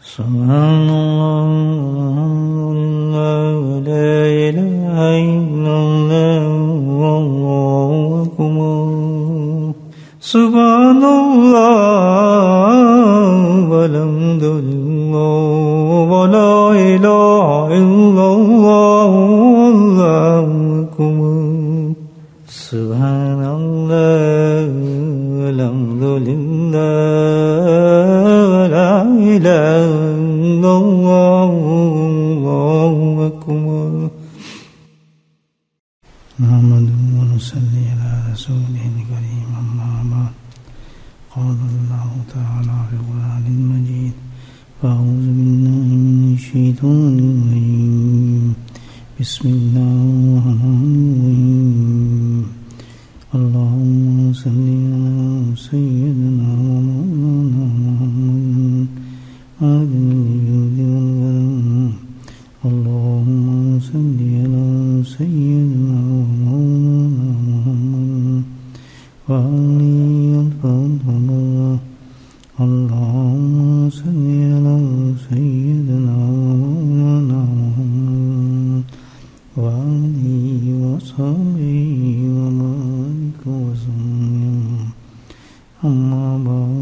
سبحان اللہ لا الہ الا اللہ واللہ اکبر سبحان اللہ والحمد للہ ولا الہ الا اللہ واللہ اکبر سبحان اللہ والحمد للہ ولا الہ محمد ونصلي على رسوله الكريم أما بعد قال الله تعالى في القرآن المجيد فأعوذ بالله من الشيطان الرجيم بسم الله الرحمن الرحيم اللهم صل على سيدنا ومولانا محمد آدم الوجود والكرم اللهم صل على سيدنا ومولانا محمد وعلي الفضل اللهم صل على سيدنا ومولانا محمد وعلي وصحبه وبارك وسلم أما بعد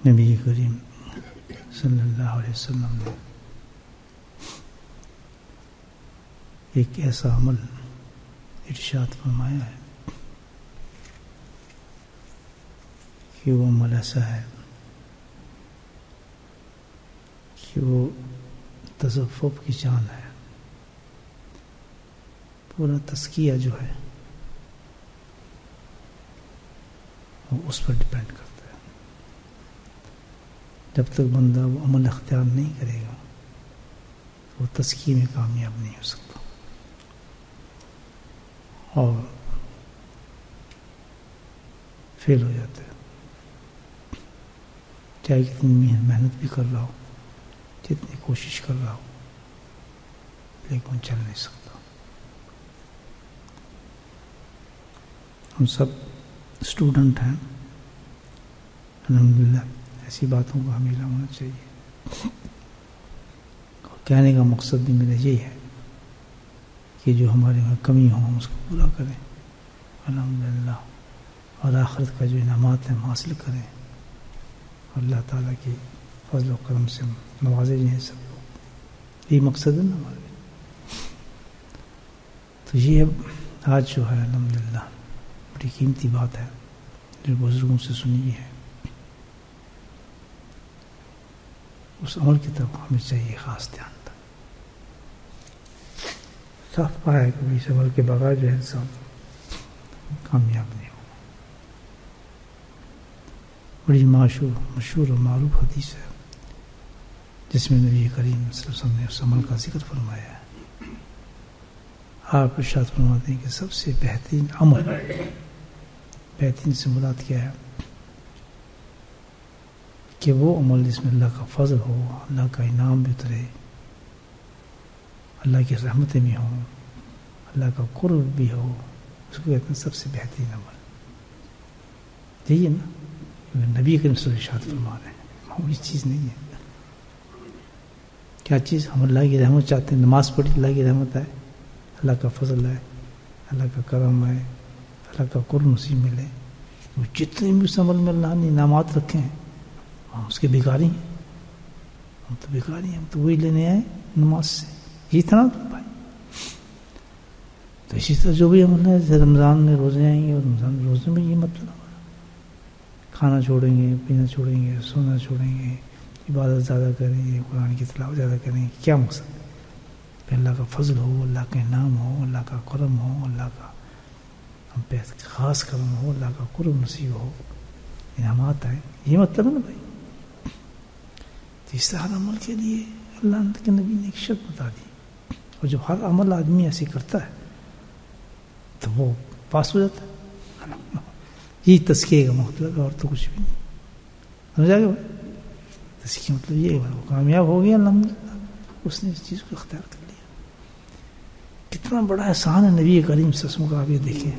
نبی کریم صلی اللہ علیہ وسلم نے ایک ایسا عمل ارشاد فرمایا ہے کہ وہ عمل ایسا ہے کہ وہ تصوف کی جان ہے. پورا تزکیہ جو ہے وہ اس پر ڈپینڈ کرتا ہے. جب تک بندہ وہ عمل اختیار نہیں کرے گا وہ تزکیے میں کامیاب نہیں ہو سکتا. اور فیل ہو جاتا ہے. چاہے کتنی محنت بھی کر رہا ہو, جتنی کوشش کر رہا ہو, لیکن چل نہیں سکتا. ہم سب اسٹوڈنٹ ہیں الحمدللہ. ایسی باتوں کو ہمیں ہونا چاہیے. اور کہنے کا مقصد بھی میرا یہی ہے کہ جو ہمارے میں کمی ہو ہم اس کو پورا کریں الحمدللہ, اور آخرت کا جو انعامات ہیں ہم حاصل کریں. اللہ تعالیٰ کی فضل و کرم سے نوازے جائیں سب لوگ. یہی مقصد ہے نا ہمارے. تو یہ آج جو ہے الحمدللہ بڑی قیمتی بات ہے جو بزرگوں سے سنی ہے. اس عمل کی طرف ہمیں چاہیے خاص دھیان تھا. صاف پایا کہ اس عمل کے بغیر جو ہے انسان کامیاب نہیں ہوگا. بڑی مشہور و معروف حدیث ہے جس میں نبی کریم صلی اللہ علیہ وسلم نے اس عمل کا ذکر فرمایا ہے. آپ ارشاد فرماتے ہیں کہ سب سے بہترین عمل, بہترین سے مراد کیا ہے کہ وہ عمل جس میں اللہ کا فضل ہو, اللہ کا انعام بھی اترے, اللہ کی رحمتیں بھی ہوں, اللہ کا قرب بھی ہو, اس کو کہتے ہیں سب سے بہترین عمل. یہی ہے نا نبی کریم صلی اللہ علیہ وسلم ارشاد فرما رہے ہیں. معمولی چیز نہیں ہے. کیا چیز؟ ہم اللہ کی رحمت چاہتے ہیں. نماز پڑھی اللہ کی رحمت ہے, اللہ کا فضل ہے, اللہ کا کرم ہے, اللہ کا قرب نصیب ملے. وہ جتنے بھی اس عمل میں اللہ نے انعامات رکھے ہیں ہم اس کے بھکاری ہیں. ہم تو بھکاری ہیں. ہم تو وہی لینے آئے نماز سے. یہ تھا نا بھائی. تو اسی طرح جو بھی عمل ہے, جیسے رمضان میں روزے آئیں گے اور رمضان روزے میں یہ مطلب کھانا چھوڑیں گے, پینا چھوڑیں گے, سونا چھوڑیں گے, عبادت زیادہ کریں گے, قرآن کی تلاوت زیادہ کریں گے. کیا مقصد ہے؟ کہ اللہ کا فضل ہو, اللہ کا انعام ہو, اللہ کا کرم ہو, اللہ کا ہم پہ خاص کرم ہو, اللہ کا قرب نصیب ہو, انعامات آئیں. یہ مطلب ہے نا بھائی. تو اس ہر عمل کے لیے اللہ کے نبی نے ایک شرط بتا دی. اور جب ہر عمل آدمی ایسے کرتا ہے تو وہ پاس ہو جاتا ہے. یہ تزکیے کا مطلب ہے, اور تو کچھ بھی نہیں. سمجھا گیا بھائی؟ تزکیہ مطلب یہ ہے وہ کامیاب ہو گیا الحمدللہ. اس نے اس چیز کو اختیار کر لیا. کتنا بڑا احسان ہے نبی کریم صلی اللہ علیہ وسلم کا. آپ یہ دیکھیں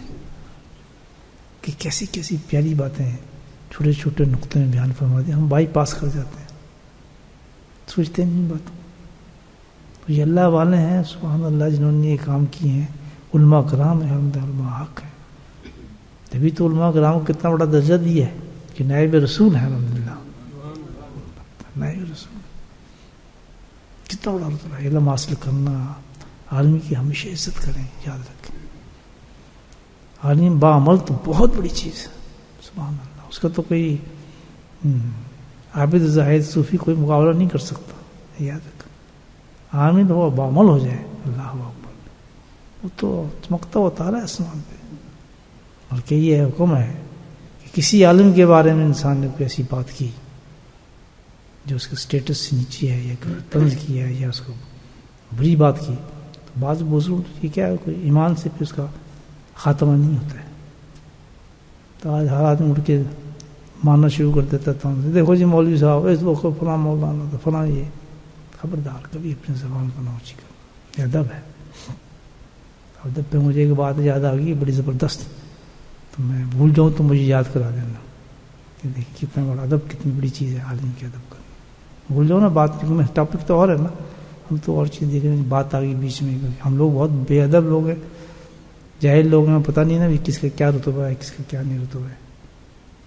کہ کیسی کیسی پیاری باتیں ہیں چھوٹے چھوٹے نقطے میں بیان فرما دیا. ہم بائی پاس کر جاتے ہیں, سوچتے نہیں باتوں. تو یہ اللہ والے ہیں سبحان اللہ جنہوں نے یہ کام کیے ہیں. علماء کرام ہیں, علماء حق ہیں. تبھی تو علماء کرام کو کتنا بڑا درجہ دیا ہے کہ نائب رسول ہے. الحمدللہ نائب رسول کتنا بڑا رتبہ ہے. علم حاصل کرنا, عالم کی ہمیشہ عزت کریں, یاد رکھیں. عالم بعمل تو بہت بڑی چیز ہے سبحان اللہ. اس کا تو کوئی عابد زاہد صوفی کوئی مقابلہ نہیں کر سکتا, یاد رکھیں. عالم ہو بعمل ہو جائے, اللہ اکبر, وہ تو چمکتا ہوا تارا ہے آسمان پہ. بلکہ یہ حکم ہے کہ کسی عالم کے بارے میں انسان نے کوئی ایسی بات کی جو اس کے سٹیٹس سے نیچے ہے یا طنز کیا ہے یا اس کو بری بات کی, تو بعض بزرگ یہ کیا ہے کوئی ایمان سے پھر اس کا خاتمہ نہیں ہوتا ہے. تو آج ہر آدمی اٹھ کے ماننا شروع کر دیتا تھا, دیکھو جی مولوی صاحب اس وقت فلاں مولانا تو فلاں. یہ خبردار, کبھی اپنی زبان کو نہ اونچی کرو, یہ ادب ہے. ادب پہ مجھے ایک بات یاد آ گئی بڑی زبردست, تو میں بھول جاؤں تو مجھے یاد کرا دینا کہ دیکھ کتنا بڑا ادب, کتنی بڑی چیز ہے عالم کے ادب کرنا. بھول جاؤ نا بات, کیونکہ میں ٹاپک تو اور ہے نا, ہم تو اور چیز دیکھ رہے ہیں. بات آ گئی بیچ میں, ہم لوگ بہت بے ادب لوگ ہیں, جاہل لوگ ہیں, پتہ نہیں نا بھی کس کا کیا رتبہ ہے کس کا کیا نہیں رتبہ ہے.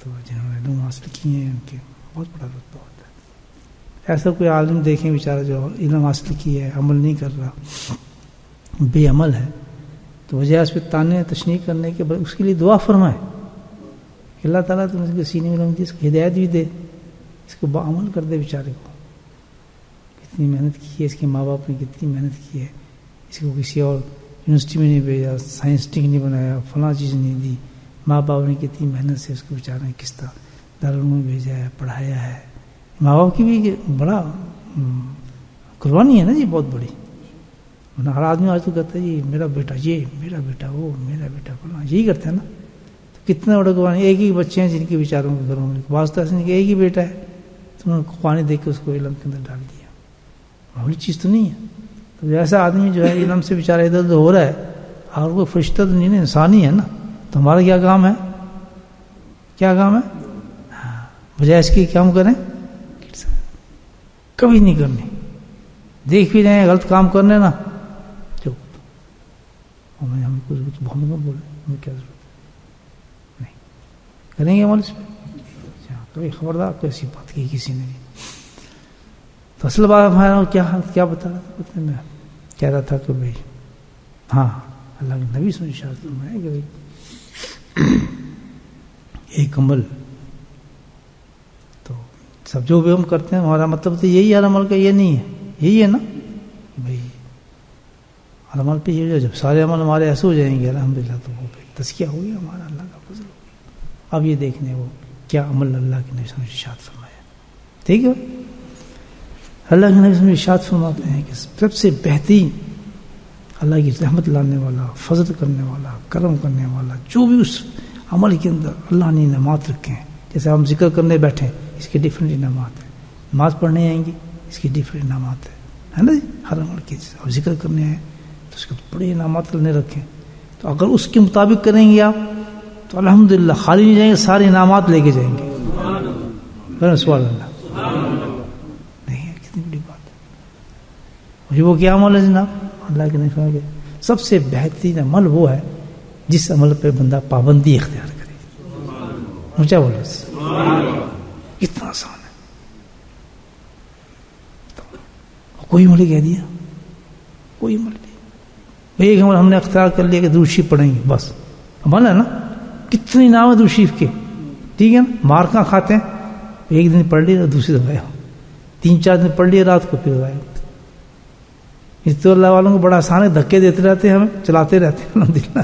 تو جنہوں نے علم حاصل کیے ہیں ان کے بہت بڑا رتبہ ہوتا ہے. ایسا کوئی عالم دیکھیں بیچارہ جو علم حاصل کیا ہے عمل نہیں کر رہا, بے عمل ہے, تو وجہ اس پہ تانے تشنیع کرنے کے بعد اس کے لیے دعا فرمائے کہ اللہ تعالیٰ تم اس کے سینے میں لگتی, اس کو ہدایت بھی دے, اس کو بعمل کر دے. بیچارے کو کتنی محنت کی ہے, اس کے ماں باپ نے کتنی محنت کی ہے, اس کو کسی اور یونیورسٹی میں نہیں بھیجا, سائنس ٹیک نہیں بنایا, فلاں چیز نہیں دی. ماں باپ نے کتنی محنت سے اس کو بیچارے کس طرح دارالعلوم میں بھیجا ہے, پڑھایا ہے. ماں باپ کی بھی بڑا قربانی ہے نا جی, بہت بڑی. ہر آدمی آج تو کہتا ہے جی میرا بیٹا یہ, میرا بیٹا وہ, میرا بیٹا فلاں, یہی کرتے ہیں نا. تو کتنا بڑا قربانی. ایک ہی بچے ہیں جن کے بیچاروں کے گھروں میں واسطہ ایسے نہیں کہ ایک ہی بیٹا ہے تو انہوں نے قربانی دے کے اس کو علم کے اندر ڈال دیا. معمولی چیز تو نہیں ہے. تو ایسا آدمی جو ہے علم سے بیچارہ ادھر ادھر ہو رہا ہے, اور وہ فرشتہ تو نہیں, انسان ہی ہے نا. تو ہمارا کیا کام ہے, کیا کام ہے, بجائے اس کی کام کریں, کبھی نہیں کرنی. دیکھ بھی رہے ہیں غلط کام کرنے نا, چپ, ہم کچھ بولے, ہمیں کیا ضرورت ہے, نہیں کریں گے عمل اس پہ. کبھی خبردار کوئی ایسی بات کی کسی نے بھی. تو اصل بات ہمارا کیا بتا رہا تھا, میں کہہ رہا تھا کہ بھائی ہاں اللہ کے نبی صلی اللہ علیہ وسلم ہے کہ بھائی ایک عمل تو سب جو بھی ہم کرتے ہیں ہمارا مطلب تو یہی ہے, عمل کا یہ نہیں ہے, یہی ہے نا بھائی. عمل پہ یہ جب سارے عمل ہمارے ایسے ہو جائیں گے الحمدللہ, تو وہ تزکیہ ہو گیا ہمارا, اللہ کا فضل ہو گیا. اب یہ دیکھنے وہ کیا عمل اللہ کے نبی صلی اللہ علیہ وسلم نے ارشاد فرمایا. ٹھیک ہے, اللہ کے نبی صلی اللہ علیہ وسلم ارشاد فرماتے ہیں کہ سب سے بہترین اللہ کی رحمت لانے والا, فضل کرنے والا, کرم کرنے والا, جو بھی اس عمل کے اندر اللہ نے انعامات رکھے ہیں. جیسے ہم ذکر کرنے بیٹھے اس کے ڈفرینٹ انعامات ہیں, نماز پڑھنے آئیں گے اس کے ڈفرینٹ انعامات ہیں, ہے نا جی. ہر عمل کے اور ذکر کرنے آئے تو اس کے بڑے انعامات اللہ نے رکھے ہیں. تو اگر اس کے مطابق کریں گے آپ تو الحمدللہ خالی نہیں جائیں گے, سارے انعامات لے کے جائیں گے. سبحان اللہ, نہیں کتنی بڑی بات ہے. وہ کیا عمل ہے جناب, اللہ کے نہیں کہ سب سے بہترین عمل وہ ہے جس عمل پہ بندہ پابندی اختیار کرے. اونچا بولو, کتنا آسان ہے. کوئی عمل کہہ دیا, کوئی عمل نہیں. بھائی ایک عمل ہم نے اختیار کر لیا کہ درود شریف پڑھیں گے, بس عمل ہے نا. کتنے نام ہے درود شریف کے, ٹھیک ہے نا. مارکاں کھاتے ہیں, ایک دن پڑھ لیا دوسری دفعہ, 3-4 دن پڑھ لیا رات کو پھر غائب. اس تو اللہ والوں کو بڑا آسان ہے, دھکے دیتے رہتے ہیں, ہمیں چلاتے رہتے ہیں الحمدللہ.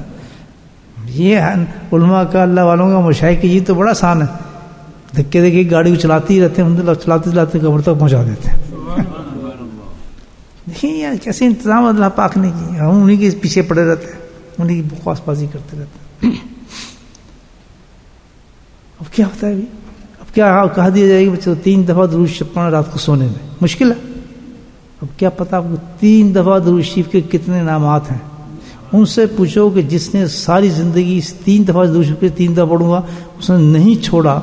یہ علماء کا, اللہ والوں کا, مشائخ کی, یہ تو بڑا آسان ہے. دھکے دے کے گاڑی کو چلاتے ہی رہتے ہیں الحمدللہ, چلاتے چلاتے قبر تک پہنچا دیتے ہیں. دیکھیں یار کیسے انتظام اللہ پاک نے کیا, ہم انہیں کے پیچھے پڑے رہتے ہیں, انہیں کی بکواس بازی کرتے رہتے ہیں. اب کیا ہوتا ہے ابھی, اب کیا کہا دیا جائے گا بچوں 3 دفعہ درود شریف پڑھنا رات کو سونے میں, مشکل ہے. اب کیا پتا آپ کو 3 دفعہ درود شریف کے کتنے انعامات ہیں؟ ان سے پوچھو کہ جس نے ساری زندگی اس 3 دفعہ درود شریف کے 3 دفعہ پڑھوں گا اس نے نہیں چھوڑا،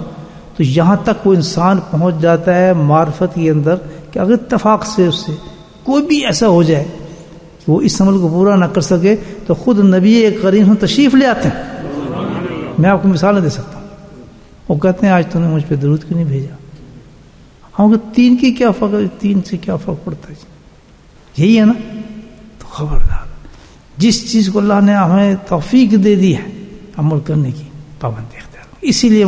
تو یہاں تک وہ انسان پہنچ جاتا ہے معرفت کے اندر کہ اگر اتفاق سے اس سے کوئی بھی ایسا ہو جائے کہ وہ اس عمل کو پورا نہ کر سکے تو خود نبی کریم تشریف لے آتے ہیں۔ میں آپ کو مثال دے سکتا ہوں، وہ کہتے ہیں آج تو نے مجھ پہ درود کیوں نہیں بھیجا؟ ہم کہ 3 کی کیا فرق، 3 سے کیا فرق پڑتا ہے؟ یہی ہے نا۔ تو خبردار، جس چیز کو اللہ نے ہمیں توفیق دے دی ہے عمل کرنے کی، پابندی اختیار۔ اسی لیے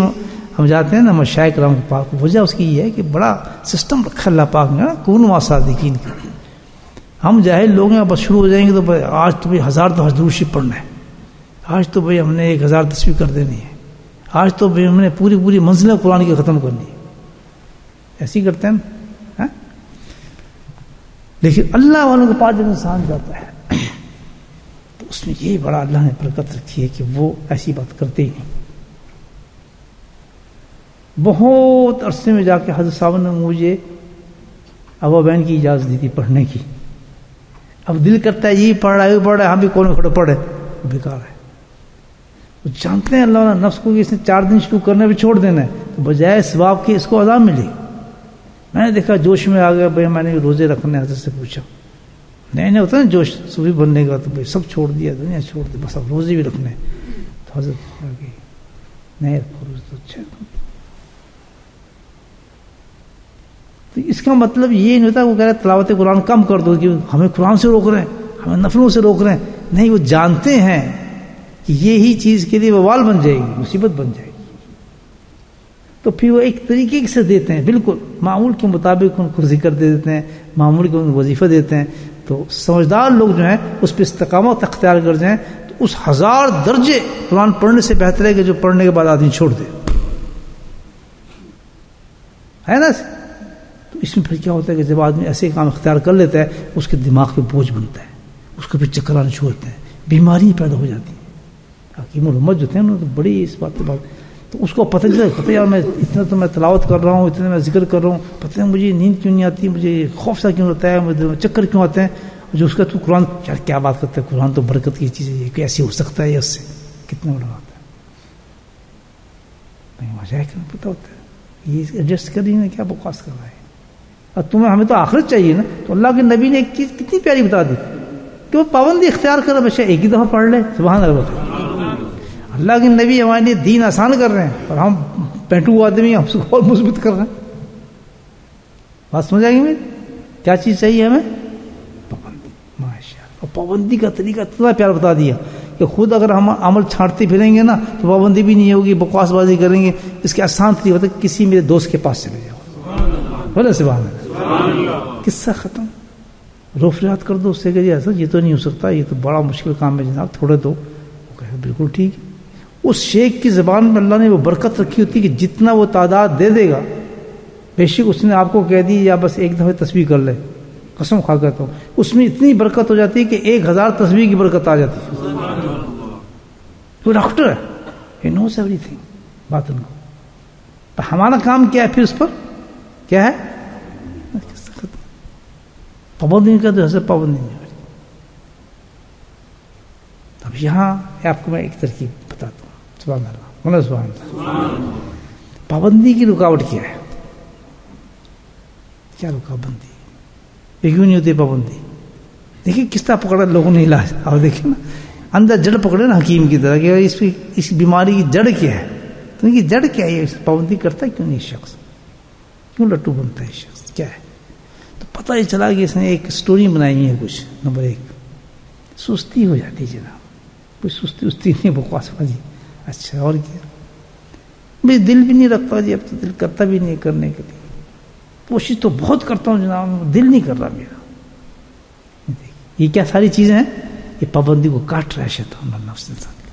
ہم جاتے ہیں نا مشائخ کرام کے پاس، وجہ اس کی یہ ہے کہ بڑا سسٹم رکھا اللہ پاک نے نا، کون واسادقین کا۔ ہم جاہل لوگ ہیں، بس شروع ہو جائیں گے تو آج تو بھائی 1000 دفعہ درود شریف پڑھنا ہے، آج تو بھائی ہم نے 1000 تسبیح کر دینی ہے، آج تو بھائی ہم نے پوری منزلیں قرآن کی ختم کرنی ہے، ایسے ہی کرتے ہیں نا۔ لیکن اللہ والوں کے پاس جب انسان جاتا ہے تو اس میں یہ بڑا اللہ نے برکت رکھی ہے کہ وہ ایسی بات کرتے ہی نہیں۔ بہت عرصے میں جا کے حضرت صاحب نے مجھے ابا بہن کی اجازت دی تھی پڑھنے کی۔ اب دل کرتا ہے یہی پڑھ رہا ہے، ہم بھی کون کھڑے پڑھے، بیکار ہے۔ وہ جانتے ہیں اللہ نے نفس کو کہ اس نے 4 دن شروع کرنے بھی چھوڑ دینا ہے، تو بجائے ثواب کے اس کو عذاب ملے۔ میں نے دیکھا جوش میں آ گیا، بھائی میں نے روزے رکھنے، حضرت سے پوچھا، نہیں ہوتا نا جوش صبح بننے کا، تو بھائی سب چھوڑ دیا، دنیا چھوڑ دی، بس اب روزے بھی رکھنے۔ تو حضرت نہیں رکھو روزے تو اچھا۔ تو اس کا مطلب یہ نہیں ہوتا وہ کہہ رہے تلاوت قرآن کم کر دو کہ ہمیں قرآن سے روک رہے ہیں، ہمیں نفلوں سے روک رہے ہیں۔ نہیں، وہ جانتے ہیں کہ یہی چیز کے لیے وبال بن جائے گی، مصیبت بن جائے گی، تو پھر وہ ایک طریقے سے دیتے ہیں، بالکل معمول کے مطابق ان کو ذکر دے دیتے ہیں، معمول کے ان کو وظیفہ دیتے ہیں۔ تو سمجھدار لوگ جو ہیں اس پہ استقامت اختیار کر جائیں تو اس 1000 درجے قرآن پڑھنے سے بہتر ہے کہ جو پڑھنے کے بعد آدمی چھوڑ دے، ہے نا۔ تو اس میں پھر کیا ہوتا ہے کہ جب آدمی ایسے کام اختیار کر لیتا ہے اس کے دماغ پہ بوجھ بنتا ہے، اس کو پھر چکر آنے شروع ہوتے ہیں، بیماری پیدا ہو جاتی ہیں۔ حکیم الامت جو تھے انہوں نے تو بڑی اس بات تو اس کو پتہ چلا یار میں اتنا تو میں تلاوت کر رہا ہوں، اتنا میں ذکر کر رہا ہوں، پتہ ہے مجھے نیند کیوں نہیں آتی، مجھے خوف سا کیوں ہوتا ہے، مجھے چکر کیوں آتے ہیں۔ جو اس کا تو قرآن، یار کیا بات کرتا ہے، قرآن تو برکت کی چیز ہے، یہ کیسے ہو سکتا ہے، اس سے کتنا بڑا ہوتا ہے، نہیں مزہ کیوں پتہ ہوتا ہے، یہ ایڈجسٹ کر رہی ہے، کیا بکواس کر رہا ہے۔ اور تمہیں ہمیں تو آخرت چاہیے نا، تو اللہ کے نبی نے ایک چیز کتنی پیاری بتا دی کہ وہ پابندی اختیار کر، بچہ ایک ہی دفعہ پڑھ لے، سبحان اللہ۔ اللہ کے نبی ہمارے لیے دین آسان کر رہے ہیں اور ہم پینٹو آدمی ہم سے اور مثبت کر رہے ہیں۔ بات سمجھ آئے گی میری؟ کیا چیز چاہیے ہمیں؟ پابندی، ماشاء اللہ۔ اور پابندی کا طریقہ اتنا پیار بتا دیا کہ خود اگر ہم عمل چھانٹتے پھریں گے نا تو پابندی بھی نہیں ہوگی، بکواس بازی کریں گے۔ اس کے آسان طریقہ ہوتا ہے کسی میرے دوست کے پاس چلے جاؤ، بولے سبحان اللہ، قصہ ختم، رو فریاد کر دو اس سے کہ جی ایسا یہ تو نہیں ہو سکتا، یہ تو بڑا مشکل کام ہے جناب، تھوڑے دو۔ وہ کہے بالکل ٹھیک ہے۔ اس شیخ کی زبان میں اللہ نے وہ برکت رکھی ہوتی کہ جتنا وہ تعداد دے دے گا، بے شک اس نے آپ کو کہہ دی یا بس ایک دفعہ تسبیح کر لے، قسم کھا کہتا ہوں اس میں اتنی برکت ہو جاتی ہے کہ 1000 تسبیح کی برکت آ جاتی ہے۔ وہ ڈاکٹر ہے، ہی نوز ایوری تھنگ، باطن کو۔ تو ہمارا کام کیا ہے پھر اس پر؟ کیا ہے؟ پابندی نہیں کرتے، ایسے پابندی نہیں کرتے۔ اب یہاں آپ کو میں ایک ترکیب بتاتا ہوں، سبحان اللہ، بولے سبحان اللہ۔ پابندی کی رکاوٹ کیا ہے؟ کیا رکاوٹ یہ کیوں نہیں ہوتی پابندی؟ دیکھیے کس طرح پکڑا لوگوں نے علاج، اور دیکھیں نا اندر جڑ پکڑے نا حکیم کی طرح کہ اس بیماری کی جڑ کیا ہے، تو ان کی جڑ کیا ہے، پابندی کرتا ہے کیوں نہیں شخص، کیوں لٹو بنتا ہے شخص، کیا ہے؟ تو پتہ ہی چلا کہ اس نے ایک سٹوری بنائی ہے کچھ۔ نمبر 1 سستی ہو جاتی ہے جناب، کوئی سستی نہیں، بکواس بازی۔ اچھا اور کیا؟ بھائی دل بھی نہیں رکھتا جی، اب تو دل کرتا بھی نہیں کرنے کے لیے، کوشش تو بہت کرتا ہوں جناب، دل نہیں کر رہا میرا۔ یہ کیا ساری چیزیں ہیں؟ یہ پابندی کو کاٹ رہا ہے شیطان اور نفس انسان کا،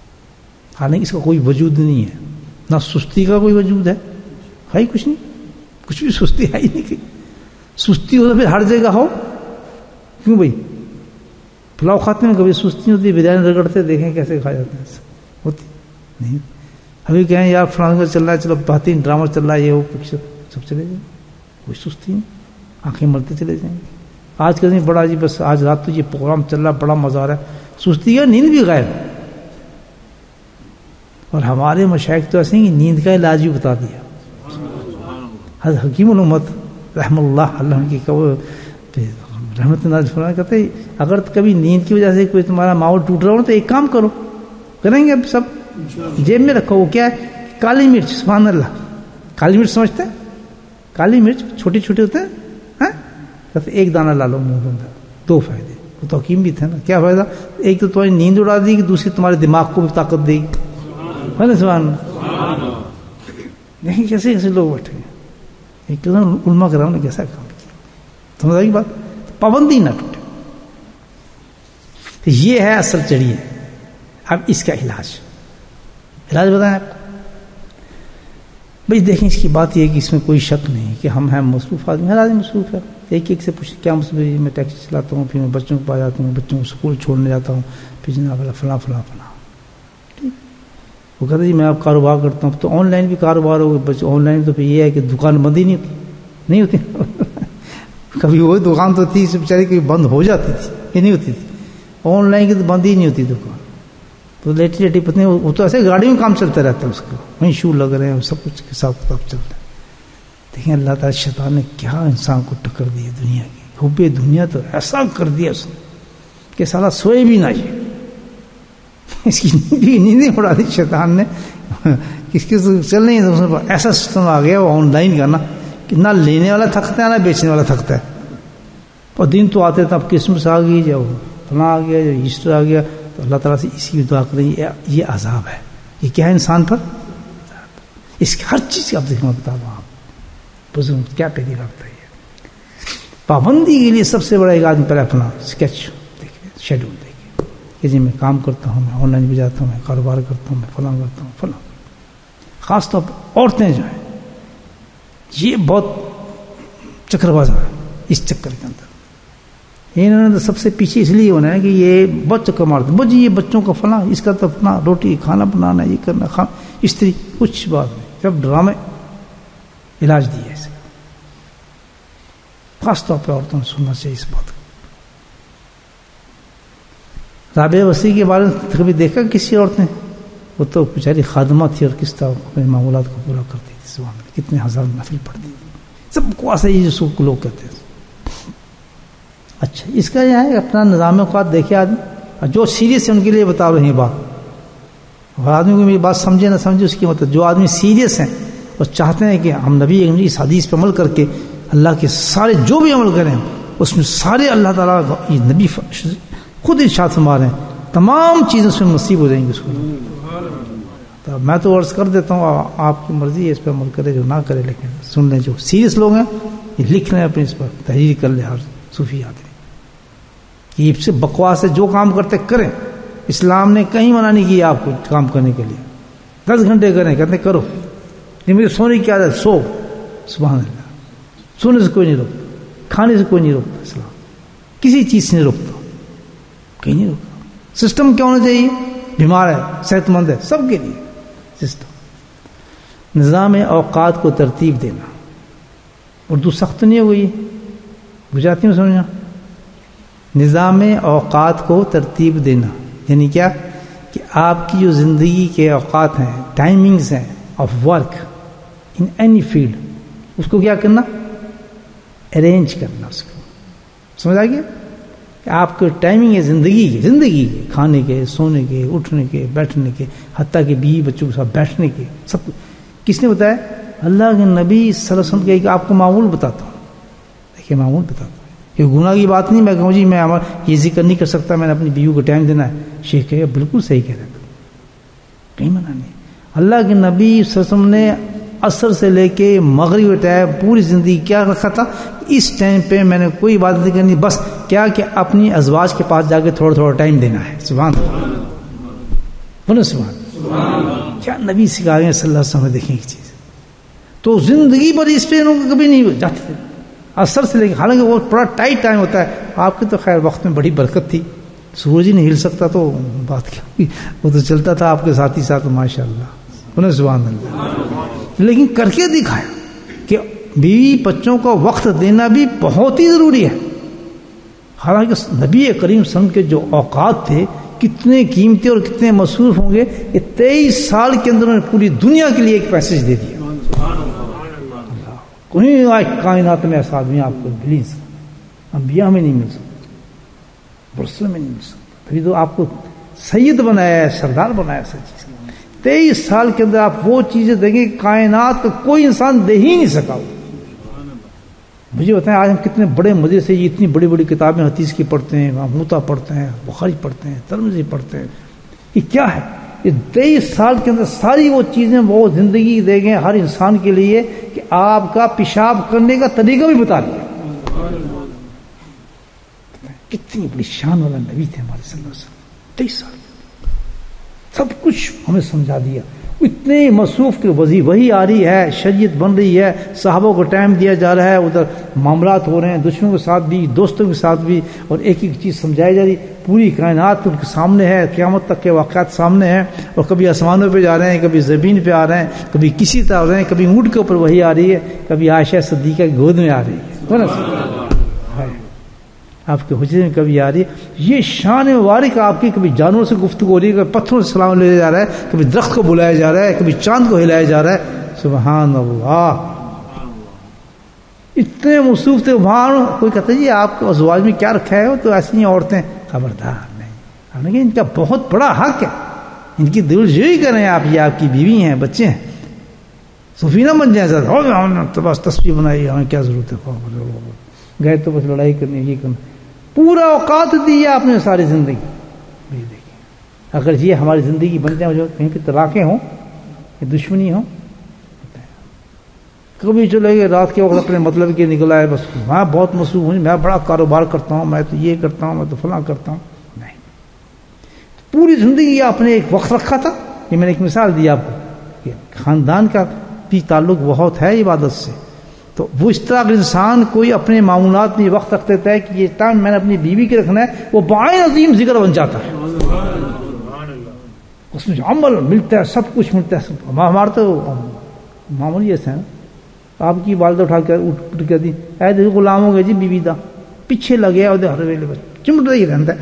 حالانکہ اس کا کوئی وجود نہیں ہے، نہ سستی کا کوئی وجود ہے ہی کچھ نہیں، کچھ بھی سستی ہے ہی نہیں کہ سستی ہو تو پھر ہر جگہ ہو کیوں بھائی؟ پلاؤ کھاتے میں کبھی سستی ہوتی ہے، بریانی رگڑتے دیکھیں کیسے کھا جاتے ہیں، ہوتی نہیں۔ ابھی کہیں یار فرانس میں چل رہا ہے، چلو بہترین ڈرامہ چل رہا ہے، یہ وہ پکچر سب چلے جائیں، کوئی سستی نہیں، آنکھیں ملتے چلے جائیں گے، آج کل بڑا جی بس آج رات تو یہ پروگرام چل رہا بڑا مزہ آ رہا ہے، سوچتی ہے نیند بھی غائب. اور ہمارے مشائخ تو ایسے ہیں کہ نیند کا علاج بھی بتا دیا. حضرت حکیم الامت رحم اللہ اللہ کی رحمت نازل فرمایا کہتے ہیں اگر کبھی نیند کی وجہ سے کوئی تمہارا ماحول ٹوٹ رہا ہو تو ایک کام کرو، کریں گے اب سب، جیب میں رکھو. وہ کیا ہے؟ کالی مرچ. سبحان اللہ. کالی مرچ سمجھتے ہیں؟ کالی مرچ چھوٹی چھوٹی ہوتے ہیں، کہتے ایک دانہ لا لو منہ کے اندر. دو فائدے، وہ تو حکیم بھی تھے نا. کیا فائدہ؟ ایک تو تمہاری نیند اڑا دے گی، دوسری تمہارے دماغ کو بھی طاقت دے گی. سبحان اللہ. دیکھیں کیسے کیسے لوگ بیٹھے ہیں. ایک علماء کرام نے کیسا کام کیا. سمجھ آئی بات؟ پابندی نہ ٹوٹے. یہ ہے اصل چڑی ہے. اب اس کا علاج بتائیں آپ کو. بھائی دیکھیں اس کی بات یہ ہے کہ اس میں کوئی شک نہیں کہ ہم ہیں مصروف آدمی، ہر آدمی مصروف ہے. ایک سے پوچھ کیا مصروف ہے؟ میں ٹیکسی چلاتا ہوں، پھر میں بچوں کو پا جاتا ہوں، بچوں کو اسکول چھوڑنے جاتا ہوں، پھر جناب فلاں فلاں فلاں. وہ کہتے جی میں آپ کاروبار کرتا ہوں. تو آن لائن بھی کاروبار ہوگا آن لائن. تو پھر یہ ہے کہ دکان بند ہی نہیں ہوتی کبھی وہی دکان تو تھی بیچاری کبھی بند ہو جاتی تھی کہ نہیں ہوتی تھی. آن لائن کی تو بند ہی نہیں ہوتی دکان. تو لیٹی پتہ نہیں وہ تو ایسے گاڑی میں کام چلتا رہتا ہے، اس کو وہیں شو لگ رہے ہیں، سب کچھ حساب کتاب چل رہا ہے. دیکھیں اللہ تعالیٰ شیطان نے کیا انسان کو ٹکر دی دنیا کی. حب دنیا تو ایسا کر دیا اس نے کہ سارا سوئے بھی نہ یہ. اس کی نیندیں اڑا دی شیطان نے. کس کے چل نہیں ہے. ایسا سسٹم آ گیا وہ آن لائن کا نا کہ نہ لینے والا تھکتا ہے نہ بیچنے والا تھکتا ہے. اور دن تو آتے تھے اب کرسمس آ گئی، جب فلاں آ گیا، جب ایسٹر آ گیا. تو اللہ تعالیٰ سے اسی دعا کریں یہ عذاب ہے. یہ کیا ہے انسان پر؟ اس کی ہر چیز کی آپ دیکھیں بتا دوں. آپ بزرگ کیا پیری رکھتا ہے. پابندی کے لیے سب سے بڑا ایک آدمی پر اپنا اسکیچ دیکھیے، شیڈول دیکھیے کہ جی میں کام کرتا ہوں، میں آن لائن بھی جاتا ہوں، میں کاروبار کرتا ہوں، میں فلاں کرتا ہوں فلاں. خاص طور پر عورتیں جو ہیں یہ بہت چکر باز ہیں. اس چکر کے اندر انہوں نے تو سب سے پیچھے اس لیے ہونا ہے کہ یہ بہت چکر مارتے ہیں. جی یہ بچوں کا فلاں، اس کا تو فلاں، روٹی کھانا بنانا، یہ کرنا کھانا، استری، کچھ بات نہیں. سب ڈرامے. علاج دیا ہے اس کا. خاص طور پہ عورتوں نے سننا چاہیے اس بات کو. رابعہ وسیع کے بارے میں کبھی دیکھا کسی عورت نے؟ وہ تو بیچاری خادمہ تھی اور کس طرح اپنے معمولات کو پورا کرتی تھی. سبحان اللہ. کتنے ہزار محفل پڑھتی تھی. سب کو ایسا ہی جو لوگ کہتے ہیں. اچھا اس کا یہ ہے اپنا نظام اوقات دیکھے آدمی. جو سیریس ہے ان کے لیے بتا رہے ہیں بات. اور آدمی کو میری بات سمجھے نہ سمجھے اس کی مطلب جو آدمی سیریس ہیں اور چاہتے ہیں کہ ہم نبی اس حدیث پہ عمل کر کے اللہ کے سارے جو بھی عمل کریں اس میں سارے اللہ تعالیٰ یہ نبی خود ارشاد فرما رہے ہیں تمام چیزیں اس میں نصیب ہو جائیں گی اس کو. تو میں تو عرض کر دیتا ہوں آپ کی مرضی ہے اس پہ عمل کرے جو نہ کرے، لیکن سن لیں جو سیریس لوگ ہیں یہ لکھ لیں اپنے اس پر تحریر کر لیں. ہر صوفی آدمی یہ سے بکواس ہے جو کام کرتے کریں. اسلام نے کہیں منع نہیں کیا آپ کو کام کرنے کے لیے. 10 گھنٹے کریں کہتے کرو. نہیں مجھے سونے کی عادت سو. سبحان اللہ. سونے سے کوئی نہیں روکتا، کھانے سے کوئی نہیں روکتا. اسلام کسی چیز سے نہیں روکتا، کہیں نہیں روکتا. سسٹم کیا ہونا چاہیے؟ بیمار ہے صحت مند ہے سب کے لیے سسٹم. نظام اوقات کو ترتیب دینا. اردو سخت نہیں ہو گئی، گجراتی میں سمجھنا. نظام اوقات کو ترتیب دینا یعنی کیا کہ آپ کی جو زندگی کے اوقات ہیں، ٹائمنگز ہیں of work in any field, اس کو کیا کرنا؟ ارینج کرنا. اس کو سمجھ آ گیا کہ آپ کے ٹائمنگ ہے زندگی کے کھانے کے، سونے کے، اٹھنے کے، بیٹھنے کے، حتیٰ کہ بیوی بچوں کے ساتھ بیٹھنے کے، سب کچھ. کس نے بتایا؟ اللہ کے نبی صلی اللہ علیہ وسلم کہ آپ کو معمول بتاتا ہوں. دیکھیے معمول بتاتا ہوں کہ گناہ کی بات نہیں. میں کہوں جی میں یہ ذکر نہیں کر سکتا، میں نے اپنی بیوی کو ٹائم دینا ہے. شیخ کہے بالکل صحیح کہہ رہے تھے، کہیں منع نہیں. اللہ کے نبی صلی اللہ علیہ وسلم نے عصر سے لے کے مغرب ٹائم پوری زندگی کیا رکھا تھا؟ اس ٹائم پہ میں نے کوئی بات نہیں کرنی، بس کیا کہ اپنی ازواج کے پاس جا کے تھوڑا ٹائم دینا ہے. سبحان اللہ. بولو سبحان اللہ. کیا نبی سکھا گئے صلی اللہ علیہ وسلم. دیکھیں ایک چیز تو زندگی پر اس پہ کبھی نہیں جاتے تھے عصر سے لے کے. حالانکہ وہ بڑا ٹائٹ ٹائم ہوتا ہے. آپ کے تو خیر وقت میں بڑی برکت تھی، سورج ہی نہیں ہل سکتا تو بات کیا، وہ تو چلتا تھا آپ کے ساتھ ہی ساتھ. ماشاء اللہ. بولو سبحان اللہ. لیکن کر کے دکھایا کہ بیوی بچوں کو وقت دینا بھی بہت ہی ضروری ہے. حالانکہ نبی کریم صلی اللہ علیہ وسلم کے جو اوقات تھے کتنے قیمتی اور کتنے مصروف ہوں گے. یہ 23 سال کے اندر انہوں نے پوری دنیا کے لیے ایک پیسج دے دیا. کوئی کائنات میں ایسا آدمی آپ کو مل نہیں سکتا, انبیاء میں نہیں مل سکتا, رسول میں نہیں مل سکتا. تبھی تو آپ کو سید بنایا ہے, سردار بنایا ہے. سب چیز 23 سال کے اندر آپ وہ چیزیں دیں گے کائنات کا کوئی انسان دے ہی نہیں سکا. مجھے بتائیں آج ہم کتنے بڑے مزے سے یہ اتنی بڑی بڑی کتابیں حدیث کی پڑھتے ہیں, موطا پڑھتے ہیں, بخاری پڑھتے ہیں, ترمذی پڑھتے ہیں. یہ کیا ہے؟ یہ 23 سال کے اندر ساری وہ چیزیں وہ زندگی دے گئے ہر انسان کے لیے کہ آپ کا پیشاب کرنے کا طریقہ بھی بتا دیا. کتنی بڑی شان والا نبی تھے ہمارے صلی اللہ علیہ وسلم. 23 سال سب کچھ ہمیں سمجھا دیا. اتنے مصروف کے وہی آ رہی ہے, شریعت بن رہی ہے, صحابوں کو ٹائم دیا جا رہا ہے, ادھر معاملات ہو رہے ہیں دشمنوں کے ساتھ بھی دوستوں کے ساتھ بھی, اور ایک ایک چیز سمجھائی جا رہی. پوری کائنات ان کے سامنے ہے, قیامت تک کے واقعات سامنے ہیں, اور کبھی آسمانوں پہ جا رہے ہیں, کبھی زمین پہ آ رہے ہیں, کبھی کسی طرح آ رہے ہیں, کبھی اونٹ کے اوپر وہی آ رہی ہے, کبھی عائشہ صدیقہ کی گود میں آ رہی ہے, آپ کے حجرے میں کبھی آ رہی ہے. یہ شان مبارک آپ کی, کبھی جانوروں سے گفتگو ہو رہی ہے, کبھی پتھروں سے سلام لے جا رہا ہے, کبھی درخت کو بلایا جا رہا ہے, کبھی چاند کو ہلایا جا رہا ہے. سبحان اللہ, اتنے مصروف تھے. وہاں کوئی کہتا ہے جی آپ کو ازواج میں کیا رکھا ہے, تو ایسی ہیں عورتیں. خبردار نہیں, ہم نے کہا ان کا بہت بڑا حق ہے, ان کی دلجوئی کریں آپ, یہ آپ کی بیوی ہیں, بچے ہیں, صوفی نہ بن جائیں. ہم نے تو بس تسبیح بنائی, ہمیں کیا ضرورت ہے, گئے تو بس لڑائی کرنی, یہ کرنا. پورا اوقات دی ہے آپ نے ساری زندگی. دیکھیں اگر یہ ہماری زندگی بن جائے, جو کہیں پہ طلاقیں ہوں, دشمنی ہوں, کبھی چلے گئے رات کے وقت اپنے مطلب کے نکلا ہے, بس میں بہت مصروف ہوں, میں بڑا کاروبار کرتا ہوں, میں تو یہ کرتا ہوں, میں تو فلاں کرتا ہوں. نہیں, پوری زندگی آپ نے ایک وقت رکھا تھا. یہ میں نے ایک مثال دی آپ کو کہ خاندان کا بھی تعلق بہت ہے عبادت سے. تو وہ اس طرح اگر انسان کوئی اپنے معمولات میں وقت رکھ دیتا ہے کہ یہ ٹائم میں نے اپنی بیوی کے رکھنا ہے, وہ بڑا عظیم ذکر بن جاتا ہے. اس میں جو عمل ملتا ہے, سب کچھ ملتا ہے. ہمارا تو معمولی ایسا ہے نا, آپ کی والدہ اٹھا کر اٹھ کر دی, اے دیکھو غلام ہو گئے جی بیوی دا, پیچھے لگے اور ہر ویلے بس چمٹ رہی رہتا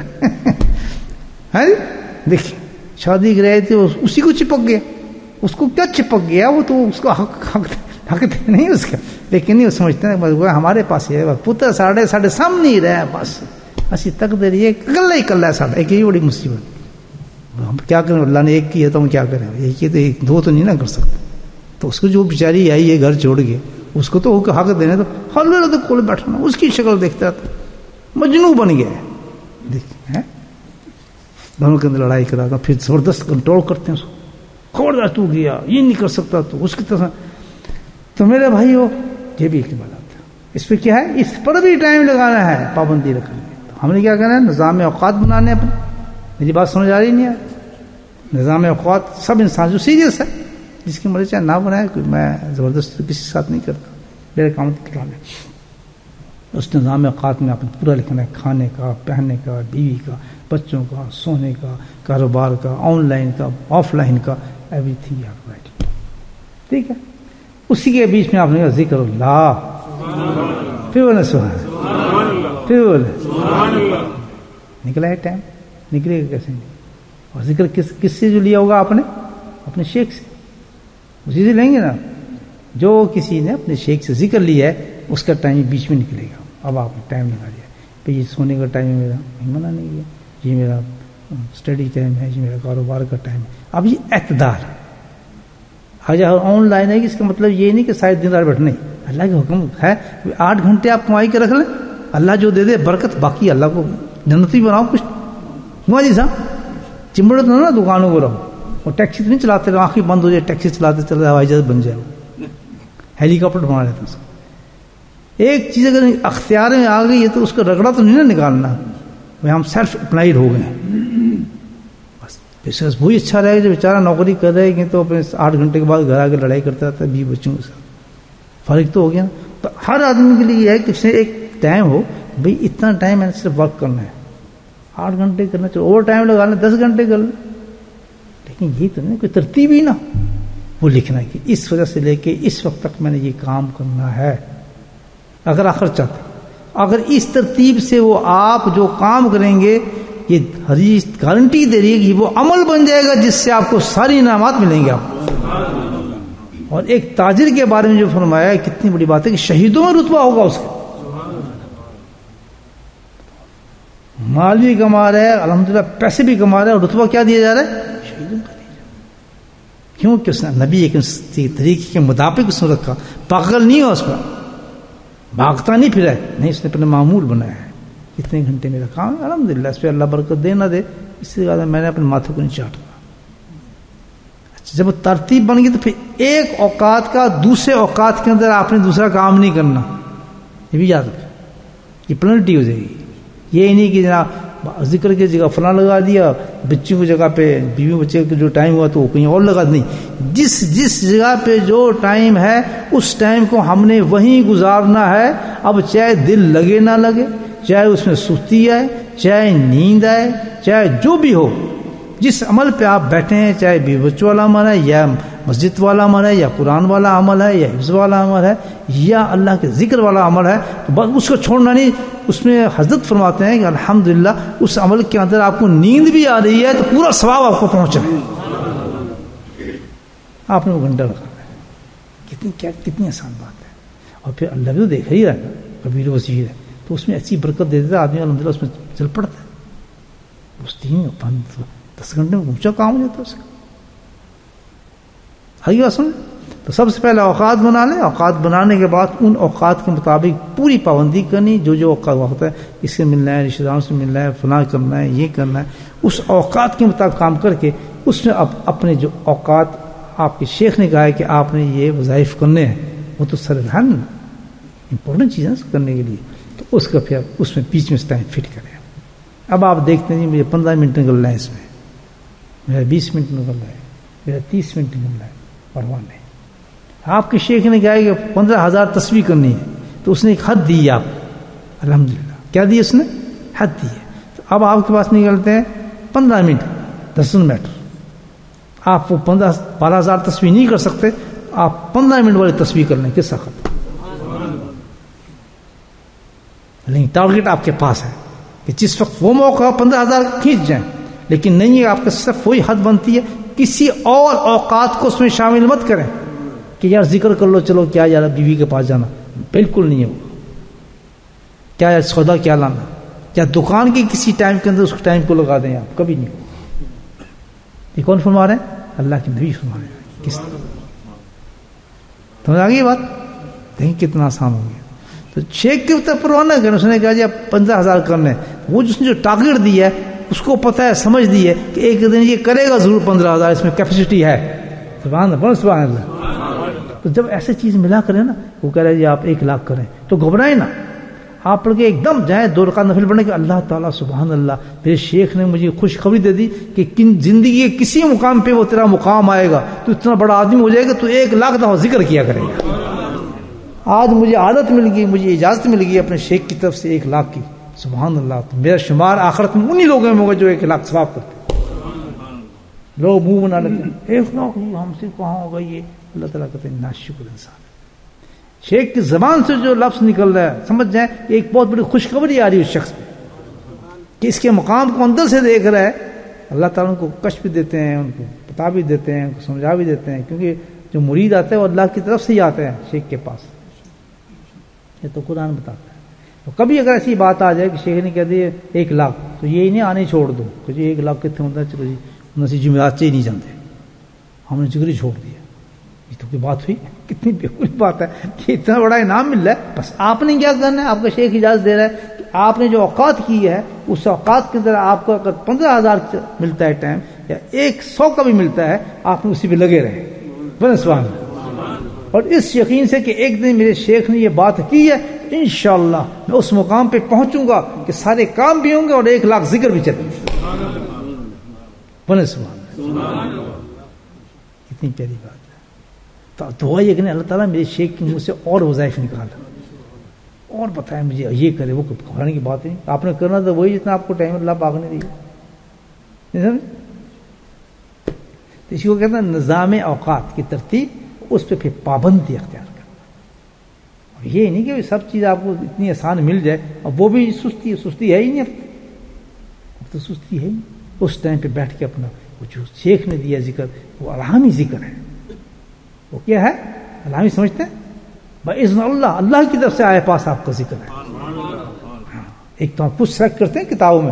ہے. دیکھیے شادی کرائے تھے, اسی کو چپک گیا. اس کو کیا چپک گیا, وہ تو اس کا حق نہیں اس کا, لیکن نہیں وہ سمجھتے ہیں ہمارے پاس یہ پتر ساڑھے سامنے ہی رہے, بس اسی تک دے رہی ہے, کلا ہی کلا ہے ساڑھا. ایک یہ بڑی مصیبت. ہم کیا کریں, اللہ نے ایک کی ہے تو ہم کیا کریں, ایک کی تو ایک دو تو نہیں نہ کر سکتے. تو اس کو جو بیچاری آئی ہے گھر چھوڑ کے, اس کو تو حق دینے, تو ہر ویلے تو کول بیٹھنا, اس کی شکل دیکھتا تھا, مجنوں بن گیا ہے. دیکھیں دونوں کے اندر لڑائی کرا تھا, پھر زبردست کنٹرول کرتے ہیں اس کو, خبردار تو گیا, یہ نہیں کر سکتا, تو اس کی طرح. تو میرے بھائیو یہ بھی ایک بات ہے, اس پہ کیا ہے, اس پر بھی ٹائم لگانا ہے, پابندی رکھنی ہے. تو ہم نے کیا کرنا ہے, نظام اوقات بنانے اپنے. میری بات سمجھ آ رہی نہیں ہے؟ نظام اوقات سب انسان جو سیریس ہے, جس کی مرضی چاہے نہ بنائے, کوئی میں زبردست کسی ساتھ نہیں کرتا, میرے کام کرا لیں. اس نظام اوقات میں آپ نے پورا لکھنا ہے, کھانے کا, پہننے کا, بیوی کا, بچوں کا, سونے کا, کاروبار کا, آن لائن کا, آف لائن کا, ایوری تھنگ آپ رائٹ. ٹھیک ہے, اسی کے بیچ میں آپ نے کہا ذکر اللہ, پھر بولے سبحان اللہ, پھر بولے نکلا ہے ٹائم, نکلے گا کیسے نہیں. اور ذکر کس سے جو لیا ہوگا آپ نے, اپنے شیخ سے, اسی سے لیں گے نا. جو کسی نے اپنے شیخ سے ذکر لیا ہے, اس کا ٹائم بیچ میں نکلے گا. اب آپ نے ٹائم لگا دیا, بھائی یہ سونے کا ٹائم ہے میرا, منع نہیں ہے, یہ میرا اسٹڈی ٹائم ہے, یہ میرا کاروبار کا ٹائم ہے. اب یہ اعتدال ہے. آن لائن ہے کہ اس کا مطلب یہ نہیں کہ سارے دن رات بیٹھنے, اللہ کا حکم ہے 8 گھنٹے آپ کمائی کے رکھ لیں, اللہ جو دے دے برکت, باقی اللہ کو جنتی بناؤ. کچھ ہوا جی صاحب چمڑ تو نا دکانوں کو رہو, اور ٹیکسی تو نہیں چلاتے رہو, آنکھیں بند ہو جائے, ٹیکسی چلاتے چلتے ہوائی جہاز بن جائے, ہیلی کاپٹر بنا لیتے ہیں. ایک چیز اگر اختیار میں آ گئی ہے تو اس کا رگڑا تو نہیں نا نکالنا, ہم سیلف اپلائڈ ہو گئے. بس وہی اچھا رہے گا جو بیچارہ نوکری کر رہے ہیں, تو اپنے 8 گھنٹے کے بعد گھر آ کے لڑائی کرتا رہتا ہے 20 بچوں کے ساتھ. فرق تو ہو گیا نا. تو ہر آدمی کے لیے یہ ہے کہ اس نے ایک ٹائم ہو, بھئی اتنا ٹائم میں نے صرف ورک کرنا ہے, 8 گھنٹے کرنا چاہیے, اوور ٹائم لگا لیں 10 گھنٹے کر لیں, لیکن یہ تو نہیں کوئی ترتیب ہی نا. وہ لکھنا ہے کہ اس وجہ سے لے کے اس وقت تک میں نے یہ کام کرنا ہے. اگر آخر چاہتے اگر اس ترتیب سے وہ آپ جو کام کریں گے، یہ حدیث گارنٹی دے رہی ہے کہ وہ عمل بن جائے گا جس سے آپ کو ساری انعامات ملیں گے آپ کو۔ اور ایک تاجر کے بارے میں جو فرمایا ہے، کتنی بڑی بات ہے کہ شہیدوں میں رتبہ ہوگا اس کا، مال بھی کما رہا ہے، الحمدللہ پیسے بھی کما رہا ہے، اور رتبہ کیا دیا جا رہا ہے؟ شہیدوں کا دیا جا رہا ہے۔ کیوں کہ اس نے نبی کے طریقے کے مطابق اس نے رکھا، پاگل نہیں ہو اس پر، بھاگتا نہیں پھرا ہے، نہیں، اس نے اپنے معمول بنایا ہے، اتنے گھنٹے میرا کام ہے، الحمدللہ اس پہ اللہ برکت دے نہ دے، اس سے زیادہ میں نے اپنے ماتھے کو نہیں چاٹا۔ اچھا، جب ترتیب بن گئی تو پھر ایک اوقات کا دوسرے اوقات کے اندر آپ نے دوسرا کام نہیں کرنا، یہ بھی یاد رکھیں، یہ پلنٹی ہو جائے گی۔ یہ نہیں کہ جناب ذکر کی جگہ فلاں لگا دیا، بچوں کی جگہ پہ بیوی بچے کا جو ٹائم ہوا تو وہ کہیں اور لگا، نہیں، جس جگہ پہ جو ٹائم ہے اس ٹائم کو ہم نے وہیں گزارنا ہے۔ اب چاہے دل لگے نہ لگے، چاہے اس میں سستی آئے، چاہے نیند آئے، چاہے جو بھی ہو، جس عمل پہ آپ بیٹھے ہیں، چاہے بیوی بچوں والا عمل ہے یا مسجد والا عمل ہے یا قرآن والا عمل ہے یا حفظ والا عمل ہے یا اللہ کے ذکر والا عمل ہے، تو بس اس کو چھوڑنا نہیں۔ اس میں حضرت فرماتے ہیں کہ الحمدللہ اس عمل کے اندر آپ کو نیند بھی آ رہی ہے تو پورا ثواب آپ کو پہنچ رہا ہے، آپ نے وہ گھنٹہ رکھا ہے، کتنی آسان بات ہے۔ اور پھر اللہ بھی تو دیکھ ہی رہا ہے، کبیر وسیع ہے، تو اس میں ایسی برکت دے دیتا ہے، آدمی الحمدللہ اس میں چل پڑتا ہے، اس 10 گھنٹے میں اونچا کام ہو جاتا ہے اس کا۔ آئیے بات سن، تو سب سے پہلے اوقات بنا لیں، اوقات بنانے کے بعد ان اوقات کے مطابق پوری پابندی کرنی، جو جو اوقات وقت ہے، اس سے ملنا ہے، رشتہ داروں سے ملنا ہے، فلاں کرنا ہے، یہ کرنا ہے، اس اوقات کے مطابق کام کر کے اس میں اب اپنے جو اوقات آپ کے شیخ نے کہا ہے کہ آپ نے یہ وظائف کرنے ہیں، وہ تو سرگرم امپورٹنٹ چیز ہے کرنے کے لیے، تو اس کا پھر اس میں بیچ میں ٹائم فٹ کریں۔ اب آپ دیکھتے ہیں جی مجھے 15 منٹ نکلنا ہے، اس میں میرا 20 منٹ نکلنا ہے، میرا 30 منٹ نکلنا ہے، پرواہ نہیں۔ آپ کے شیخ نے کہا کہ 15,000 تسبیح کرنی ہے، تو اس نے ایک حد دی آپ، الحمدللہ کیا دی اس نے؟ حد دی ہے۔ تو اب آپ کے پاس نکلتے ہیں 15 منٹ، ڈزنٹ میٹر، آپ وہ 12,000 تسبیح نہیں کر سکتے، آپ 15 منٹ والی تسبیح کر لیں، کس وقت؟ لیکن ٹارگیٹ آپ کے پاس ہے کہ جس وقت وہ موقع 15,000 کھینچ جائیں، لیکن نہیں ہے، آپ کے صرف وہی حد بنتی ہے، کسی اور اوقات کو اس میں شامل مت کریں کہ یار ذکر کر لو، چلو کیا یار بیوی کے پاس جانا، بالکل نہیں ہوگا، کیا یار سودا کیا لانا، یا دکان کے کسی ٹائم کے اندر اس ٹائم کو لگا دیں، آپ کبھی نہیں ہوگا۔ یہ کون فرما رہے ہیں؟ اللہ کے نبی فرما رہے ہیں۔ کس سمجھ آ گئی بات؟ دیکھیں کتنا آسان ہو گیا۔ تو شیخ کے اوپر پرواہ نہ کریں، اس نے کہا جی آپ 15,000 کرنے، وہ جس نے جو ٹارگیٹ دی ہے اس کو پتہ ہے، سمجھ دی ہے کہ ایک دن یہ کرے گا ضرور 15,000، اس میں کیپیسٹی ہے۔ سبحان اللہ، سبحان اللہ۔ تو جب ایسے چیز ملا کریں نا، وہ کہہ رہے جی آپ 1,00,000 کریں، تو گھبرائیں نا، آپ پڑھ کے ایک دم جائیں 2 رکعت نفل پڑھنے کہ اللہ تعالیٰ سبحان اللہ، میرے شیخ نے مجھے خوشخبری دے دی کہ زندگی کے کسی مقام پہ وہ تیرا مقام آئے گا، تو اتنا بڑا آدمی ہو جائے گا، تو 1,00,000 دفعہ ذکر کیا کرے گا۔ آج مجھے عادت مل گئی، مجھے اجازت مل گئی اپنے شیخ کی طرف سے 1,00,000 کی، سبحان اللہ، تو میرا شمار آخرت میں انہی لوگوں میں ہوگا جو 1,00,000 ثواب کرتے۔ لوگ منہ بنا لیتے ہیں 1,00,000 ہم سے کہاں ہوگا یہ، اللہ تعالیٰ کہتے ہیں ناشکر انسان۔ شیخ کی زبان سے جو لفظ نکل رہا ہے، سمجھ جائیں ایک بہت بڑی خوشخبری آ رہی ہے اس شخص پہ کہ اس کے مقام کو اندر سے دیکھ رہا ہے۔ اللہ تعالیٰ ان کو کشف بھی دیتے ہیں، ان کو بتا بھی دیتے ہیں، ان کو سمجھا بھی دیتے ہیں، کیونکہ جو مرید آتے ہیں وہ اللہ کی طرف سے ہی آتے ہیں شیخ کے پاس، یہ تو قرآن بتاتا ہے۔ تو کبھی اگر ایسی بات آ جائے کہ شیخ نے کہہ دیا 1,00,000، تو یہ نہیں آنے چھوڑ دو کہ جی 1,00,000 کتنے ہوتا ہے، چلو جی نسی جمعرات سے ہی نہیں جانتے، ہم نے ذکر ہی چھوڑ دیا۔ یہ تو کوئی بات ہوئی، کتنی بےکل بات ہے کہ اتنا بڑا انعام مل رہا ہے، بس آپ نے کیا کرنا ہے، آپ کا شیخ اجازت دے رہا ہے کہ آپ نے جو اوقات کی ہے اس اوقات کے اندر آپ کو اگر 15,000 ملتا ہے ٹائم یا 100 کا بھی ملتا ہے، آپ نے اسی پہ لگے رہے بنسوان، اور اس یقین سے کہ ایک دن میرے شیخ نے یہ بات کی ہے، انشاءاللہ میں اس مقام پہ پہنچوں گا کہ سارے کام بھی ہوں گے اور 1,00,000 ذکر بھی چلیں گے۔ کتنی پیاری بات ہے۔ تو دعا یہ کہ اللہ تعالیٰ میرے شیخ کے منہ سے اور وظائف نکالا اور بتائیں مجھے یہ کرے، وہ گھبرانے کی بات نہیں، آپ نے کرنا تو وہی جتنا آپ کو ٹائم اللہ پاک نے دیا۔ تو اسی کو کہتے ہیں نظام اوقات کی ترتیب، اس پہ پھر پابندی اختیار کرنا، اور یہ نہیں کہ سب چیز آپ کو اتنی آسان مل جائے، اور وہ بھی سستی ہے ہی نہیں، اب تو سستی ہے ہی نہیں۔ اس ٹائم پہ بیٹھ کے اپنا وہ جو شیخ نے دیا ذکر وہ الہامی ذکر ہے، وہ کیا ہے؟ الہامی سمجھتے ہیں؟ بإذن اللہ کی طرف سے آئے پاس آپ کا ذکر ہے۔ ایک تو آپ کچھ سلیکٹ کرتے ہیں کتابوں میں،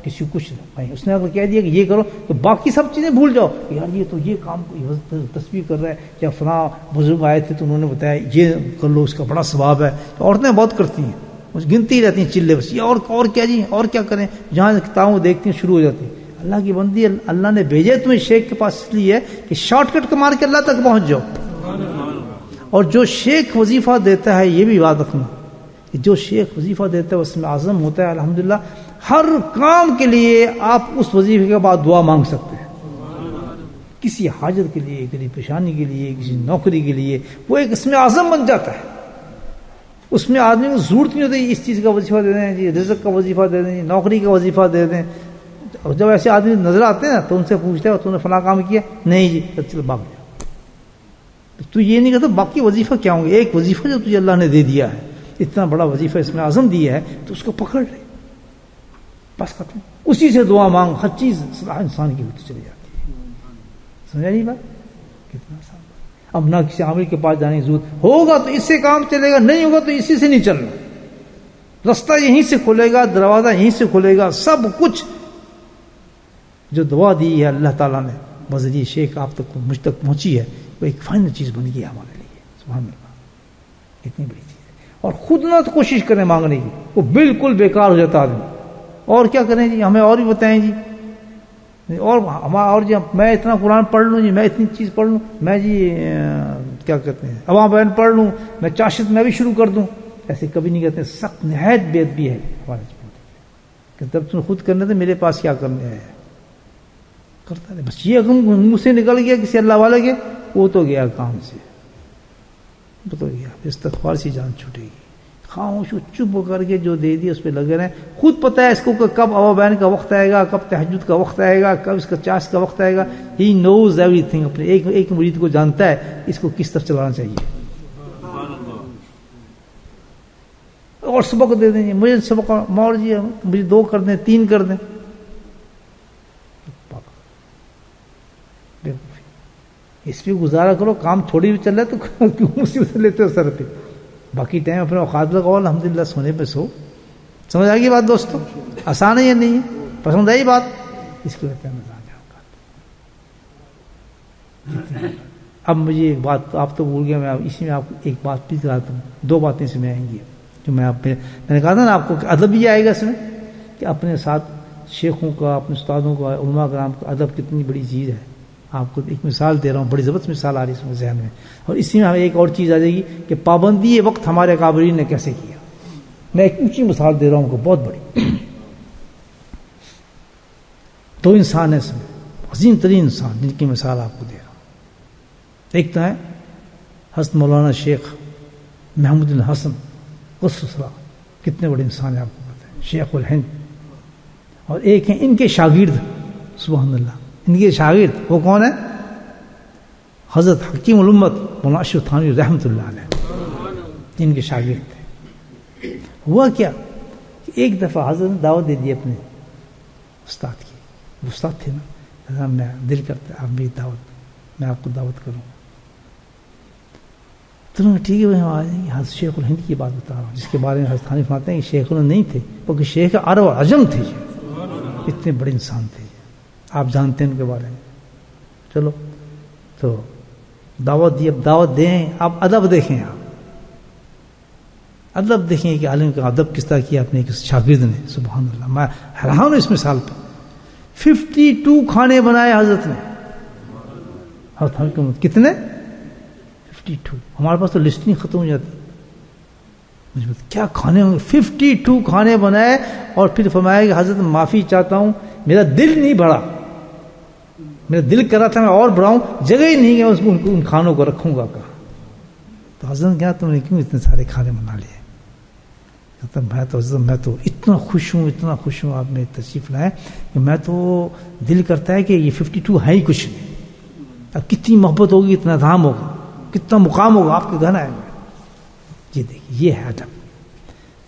کسی کچھ نہیں، اس نے اگر کہہ دیا کہ یہ کرو تو باقی سب چیزیں بھول جاؤ، یار یہ تو یہ کام تصویر کر رہا ہے، یا فلاں بزرگ آئے تھے تو انہوں نے بتایا یہ کر لو اس کا بڑا ثواب ہے۔ تو عورتیں بہت کرتی ہیں، بس گنتی رہتی ہیں چلے بس، یہ اور کیا جی، اور کیا کریں، جہاں کتابوں دیکھتی ہیں شروع ہو جاتی ہیں۔ اللہ کی بندی، اللہ نے بھیجے تمہیں شیخ کے پاس اس لیے کہ شارٹ کٹ مار کے اللہ تک پہنچ جاؤ۔ اور جو شیخ وظیفہ دیتا ہے، یہ بھی یاد رکھنا، جو شیخ وظیفہ دیتا ہے اس میں اعظم ہوتا ہے الحمدللہ، ہر کام کے لیے آپ اس وظیفے کے بعد دعا مانگ سکتے ہیں، کسی حاجت کے لیے، کسی پریشانی کے لیے، کسی نوکری کے لیے، وہ ایک اس میں اعظم بن جاتا ہے۔ اس میں آدمی کو ضرورت نہیں ہوتی اس چیز کا وظیفہ دے دیں جی، رزق کا وظیفہ دے دیں جی، نوکری کا وظیفہ دے دیں۔ اور جب ایسے آدمی نظر آتے ہیں نا تو ان سے پوچھتے ہیں تو نے فلاں کام کیا؟ نہیں جی، چلو بھاگ جاؤ۔ تو یہ نہیں کہتا باقی وظیفہ کیا ہوں گے، ایک وظیفہ جو تجھے اللہ نے دے دیا ہے، اتنا بڑا وظیفہ اس میں اعظم دیا ہے، تو اس کو پکڑ لے، بس ختم، اسی سے دعا مانگ، ہر چیز صلاح انسان کی ہوتی چلی جاتی ہے۔ سمجھا نہیں بات؟ کتنا آسان بات۔ اب نہ کسی عامل کے پاس جانے کی ضرورت، ہوگا تو اس سے کام چلے گا، نہیں ہوگا تو اسی سے نہیں چلنا، رستہ یہیں سے کھلے گا، دروازہ یہیں سے کھلے گا، سب کچھ جو دعا دی ہے اللہ تعالیٰ نے بذریعہ شیخ آپ تک مجھ تک پہنچی ہے، وہ ایک فائنل چیز بن گئی ہمارے لیے۔ سبحان اللہ، اتنی بڑی چیز ہے۔ اور خود نہ تو کوشش کریں مانگنے کی، وہ بالکل بیکار ہو جاتا آدمی۔ اور کیا کریں جی، ہمیں اور بھی بتائیں جی، اور جی میں اتنا قرآن پڑھ لوں جی، میں اتنی چیز پڑھ لوں، میں جی کیا کہتے ہیں عوام بیان پڑھ لوں، میں چاشت میں بھی شروع کر دوں، ایسے کبھی نہیں کہتے۔ سخت نہایت بے ادبی ہے ہمارے کہ جب تم خود کرنے تھے میرے پاس کیا کرنے ہے، کرتا رہے بس۔ یہ منہ سے نکل گیا کسی اللہ والے کے، وہ تو گیا کام سے، وہ تو گیا، استغفار سے جان چھوٹے گی۔ خاموش چپ کر کے جو دے دیا اس پہ لگے رہے، خود پتہ ہے اس کو کہ کب اوابین کا وقت آئے گا، کب تہجد کا وقت آئے گا، کب اس کا چاش کا وقت آئے گا۔ ہی نوز ایوری تھنگ، اپنے ایک مرید کو جانتا ہے اس کو کس طرح چلانا چاہیے۔ اور سبق دے دیں، مجھے سبق مور جی مجھے 2 کر دیں، 3 کر دیں، اس پہ گزارا کرو، کام تھوڑی بھی چل رہا ہے تو کیوں مصیبت لیتے ہو سر پہ؟ باقی ٹائم اپنے اوقات لگاؤ، الحمدللہ سونے پہ سو۔ سمجھ آ گئی بات دوستو؟ آسان ہے یا نہیں ہے؟ پسند آئی بات؟ اس کے بعد اب مجھے ایک بات آپ تو بھول گیا، میں اسی میں آپ کو ایک بات بھی کراتا ہوں، 2 باتیں اس میں آئیں گی جو میں نے کہا تھا نا آپ کو کہ ادب بھی آئے گا اس میں، کہ اپنے ساتھ شیخوں کا، اپنے استادوں کا، علماء کرام کا ادب کتنی بڑی چیز ہے۔ آپ کو ایک مثال دے رہا ہوں، بڑی زبردست مثال آ رہی ہے اس میں ذہن میں، اور اسی میں ہمیں ایک اور چیز آ جائے گی کہ پابندی وقت ہمارے اکابرین نے کیسے کیا۔ میں ایک اونچی مثال دے رہا ہوں کو، بہت بڑی۔ 2 انسان ہیں اس میں، عظیم ترین انسان، جن کی مثال آپ کو دے رہا ہوں۔ ایک تو ہے حضرت مولانا شیخ محمود الحسن قصصرا، کتنے بڑے انسان ہیں آپ کو پتہ ہے، شیخ الہند۔ اور ایک ہیں ان کے شاگرد، سبحان اللہ، ان کے شاگرد وہ کون ہے؟ حضرت حکیم الامت مولانا اشرف تھانوی رحمۃ اللہ علیہ، ان کے شاگرد تھے۔ ہوا کیا کہ ایک دفعہ حضرت نے دعوت دے دی اپنے استاد کی، وہ استاد تھے نا، میں دل کرتا آپ میری دعوت، میں آپ کو دعوت کروں، تو ٹھیک ہے وہ آ جائیں گے۔ حضرت شیخ الہند کی بات بتا رہا ہوں، جس کے بارے میں حضرت تھانوی فرماتے ہیں کہ شیخ الہند نہیں تھے بلکہ شیخ عرب اور عجم تھے، اتنے بڑے انسان تھے، آپ جانتے ہیں ان کے بارے میں۔ چلو تو دعوت دی، اب دعوت دیں، اب ادب دیکھیں، آپ ادب دیکھیں کہ عالم کا ادب کس طرح کیا اپنے ایک شاگرد نے، سبحان اللہ۔ میں حیران ہوں اس مثال پہ، 52 کھانے بنائے حضرت نے، حضرت کتنے؟ 52۔ ہمارے پاس تو لسٹ نہیں ختم ہو جاتی، کیا کھانے ہوں گے؟ 52 کھانے بنائے، اور پھر فرمایا کہ حضرت معافی چاہتا ہوں، میرا دل نہیں بھرا، میرا دل کر رہا تھا میں اور بڑھاؤں، جگہ ہی نہیں ہے ان کھانوں کو رکھوں گا کہاں۔ تو حضرت کیا تم نے کیوں اتنے سارے کھانے بنا لیے؟ میں تو اتنا خوش ہوں، اتنا خوش ہوں آپ میں تشریف لائے کہ میں تو دل کرتا ہے کہ یہ 52 ہے ہی کچھ نہیں، اب کتنی محبت ہوگی، اتنا دھام ہوگا، کتنا مقام ہوگا آپ کے گھر آئے گا۔ یہ دیکھیے، یہ ہے ادب.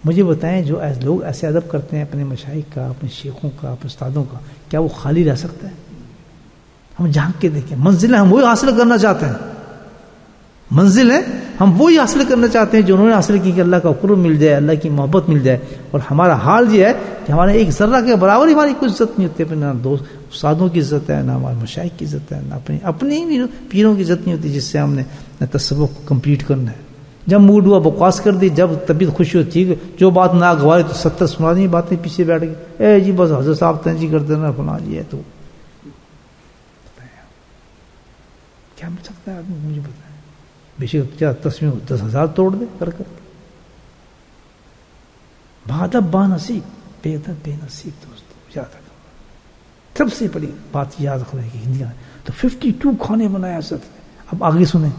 مجھے بتائیں جو لوگ ایسے ادب کرتے ہیں اپنے مشائخ کا، اپنے شیخوں کا، اپنے استادوں کا، کیا وہ خالی رہ سکتا ہے؟ ہم جھانک کے دیکھیں، منزلیں ہم وہی حاصل کرنا چاہتے ہیں، منزلیں ہم وہی حاصل کرنا چاہتے ہیں جو انہوں نے حاصل کی، کہ اللہ کا قرب مل جائے، اللہ کی محبت مل جائے. اور ہمارا حال یہ ہے کہ ہمارے ایک ذرہ کے برابر ہی ہماری کوئی عزت نہیں ہوتی، نہ دوست استادوں کی عزت ہے، نہ ہمارے مشائخ کی عزت ہے، نہ اپنی پیروں کی عزت نہیں ہوتی جس سے ہم نے تصوف کو کمپلیٹ کرنا ہے. جب موڈ ہوا بکواس کر دی، جب طبیعت خوشی ہوتی ہے جو بات ناگوار تو 70 سنا دی باتیں پیچھے بیٹھ گئی، اے جی بس حضرت صاحب تنجی کر دینا فلاں جی ہے. تو کیا مل سکتا ہے آدمی؟ مجھے بتائیں. بے شک تسمیں 10,000 توڑ دے کر بادب با نصیب، بے ادب بے نصیب. دوستو یاد رکھو، سب سے بڑی بات یاد رکھنا ہے کہ ہندیا تو 52 کھانے بنایا حضرت نے. اب آگے سنیں،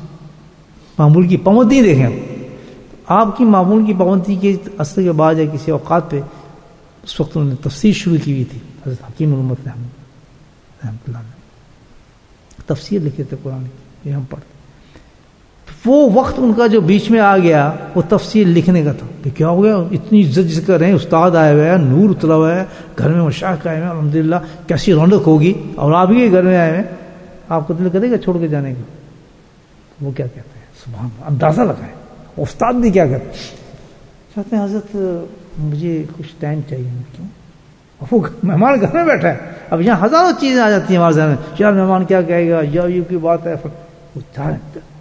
معمول کی پابندی دیکھیں. آپ کی معمول کی پابندی کے اثر کے بعد یا کسی اوقات پہ اس وقت انہوں نے تفسیر شروع کی ہوئی تھی. حضرت حکیم الامت رحمۃ اللہ نے تفسیر لکھے تھے قرآن کی، یہ ہم پڑھتے. وہ وقت ان کا جو بیچ میں آ گیا وہ تفسیر لکھنے کا تھا. کیا ہو گیا؟ اتنی عزت جس کر رہے ہیں، استاد آئے ہوئے ہیں، نور اترا ہوا ہے، گھر میں مشائخ آئے ہوئے ہیں، الحمدللہ کیسی رونق ہوگی. اور آپ ہی گھر میں آئے ہوئے ہیں، آپ کو دل کرے گا چھوڑ کے جانے کا؟ وہ کیا کہتے ہیں؟ سبحان اللہ، اندازہ لگائیں استاد بھی کیا کہتے ہیں. کہتے ہیں حضرت مجھے کچھ ٹائم چاہیے. کیوں؟ وہ مہمان گھر میں بیٹھا ہے. اب یہاں ہزاروں چیزیں آ جاتی ہیں ہمارے ذہن میں، یار مہمان کیا کہے گا، یا یہ کی بات ہے.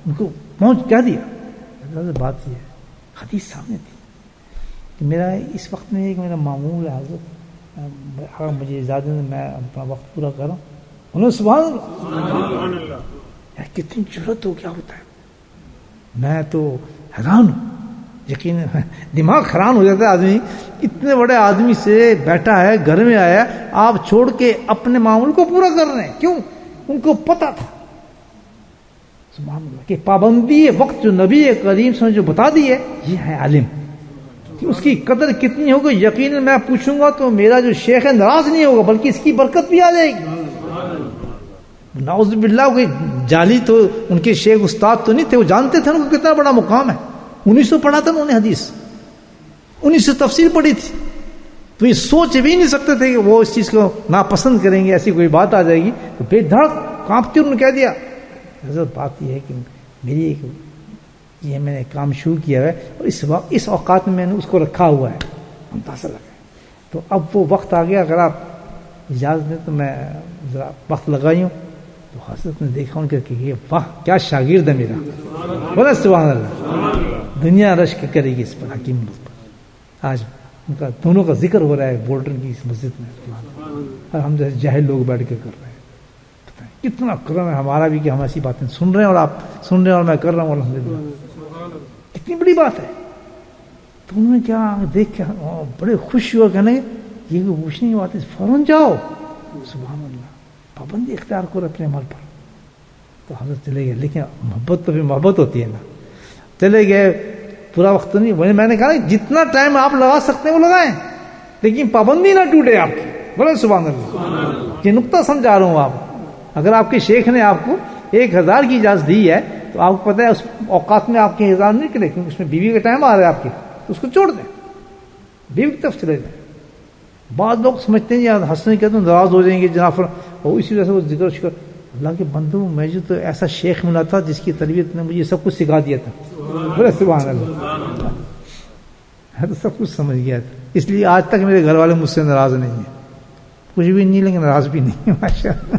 ان کو پہنچ کیا دیا؟ بات یہ ہے، حدیث سامنے تھی کہ میرا اس وقت میں ایک میرا معمول ہے حضرت، اگر مجھے اجازت دیں میں اپنا وقت پورا کروں. انہوں نے سبحان اللہ، کتنی جرت ہو، کیا ہوتا ہے. میں تو حیران ہوں، یقین دماغ حیران ہو جاتا ہے آدمی. اتنے بڑے آدمی سے بیٹھا ہے، گھر میں آیا، آپ چھوڑ کے اپنے معمول کو پورا کر رہے ہیں. کیوں؟ ان کو پتا تھا سبحان اللہ کہ پابندی وقت جو نبی کریم صلی اللہ علیہ وسلم نے جو بتا دی ہے، یہ ہے عالم، کہ اس کی قدر کتنی ہوگی. یقیناً میں پوچھوں گا تو میرا جو شیخ ہے ناراض نہیں ہوگا، بلکہ اس کی برکت بھی آ جائے گی. نعوذ باللہ، کوئی جعلی تو ان کے شیخ استاد تو نہیں تھے، وہ جانتے تھے ان کو کتنا بڑا مقام ہے. 1900 پڑھا تھا انہوں نے حدیث، 1900 تفسیر پڑھی تھی. تو یہ سوچ بھی نہیں سکتے تھے کہ وہ اس چیز کو ناپسند کریں گے، ایسی کوئی بات آ جائے گی. تو بے دھڑک کانپتی انہوں نے کہہ دیا. حضرت بات یہ ہے کہ میری ایک یہ میں نے کام شروع کیا ہے، اور اس اوقات میں نے اس کو رکھا ہوا ہے، اندازہ لگا. تو اب وہ وقت آ گیا، اگر آپ اجازت دیں تو میں ذرا وقت لگائی ہوں. تو حضرت نے دیکھا ان کے کہ یہ واہ کیا شاگرد ہے میرا، بولا سبحان اللہ. دنیا رشک کرے گی اس پر، حکیم پر. آج ان کا دونوں کا ذکر ہو رہا ہے بولٹن کی اس مسجد میں، اور ہم جیسے جاہل لوگ بیٹھ کے کر رہے ہیں. کتنا کرم ہے ہمارا بھی کہ ہم ایسی باتیں سن رہے ہیں، اور آپ سن رہے ہیں اور میں کر رہا ہوں. الحمدللہ کتنی بڑی بات ہے. تو انہوں نے کیا دیکھ کے بڑے خوش ہوا، کہنے یہ کوئی پوچھنے کی بات ہے، فوراً جاؤ. سبحان اللہ، پابندی اختیار کرو اپنے عمل پر. تو حضرت چلے گئے، لیکن محبت تو پھر محبت ہوتی ہے نا. چلے گئے، پورا وقت تو نہیں. میں نے کہا جتنا ٹائم آپ لگا سکتے ہیں وہ لگائیں، لیکن پابندی نہ ٹوٹے آپ کی. بولے سبحان اللہ. یہ نقطہ سمجھا رہا ہوں آپ. اگر آپ کے شیخ نے آپ کو 1000 کی اجازت دی ہے تو آپ کو پتہ ہے اس اوقات میں آپ کے 1000 نہیں نکلے، کیونکہ اس میں بیوی کا ٹائم آ رہا ہے آپ کے، تو اس کو چھوڑ دیں، بیوی کی طرف چلے جائیں. بعض لوگ سمجھتے ہیں یار ہنسنے کے تو ناراض ہو جائیں گے جناب، اور اسی وجہ سے وہ ذکر شکر. اللہ کے بندو، مجھے تو ایسا شیخ ملا تھا جس کی تربیت نے مجھے سب کچھ سکھا دیا تھا. بولے سبحان اللہ. میں تو سب کچھ سمجھ گیا تھا، اس لیے آج تک میرے گھر والے مجھ سے ناراض نہیں ہیں. کچھ بھی نہیں لیکن ناراض بھی نہیں، ماشاء اللہ.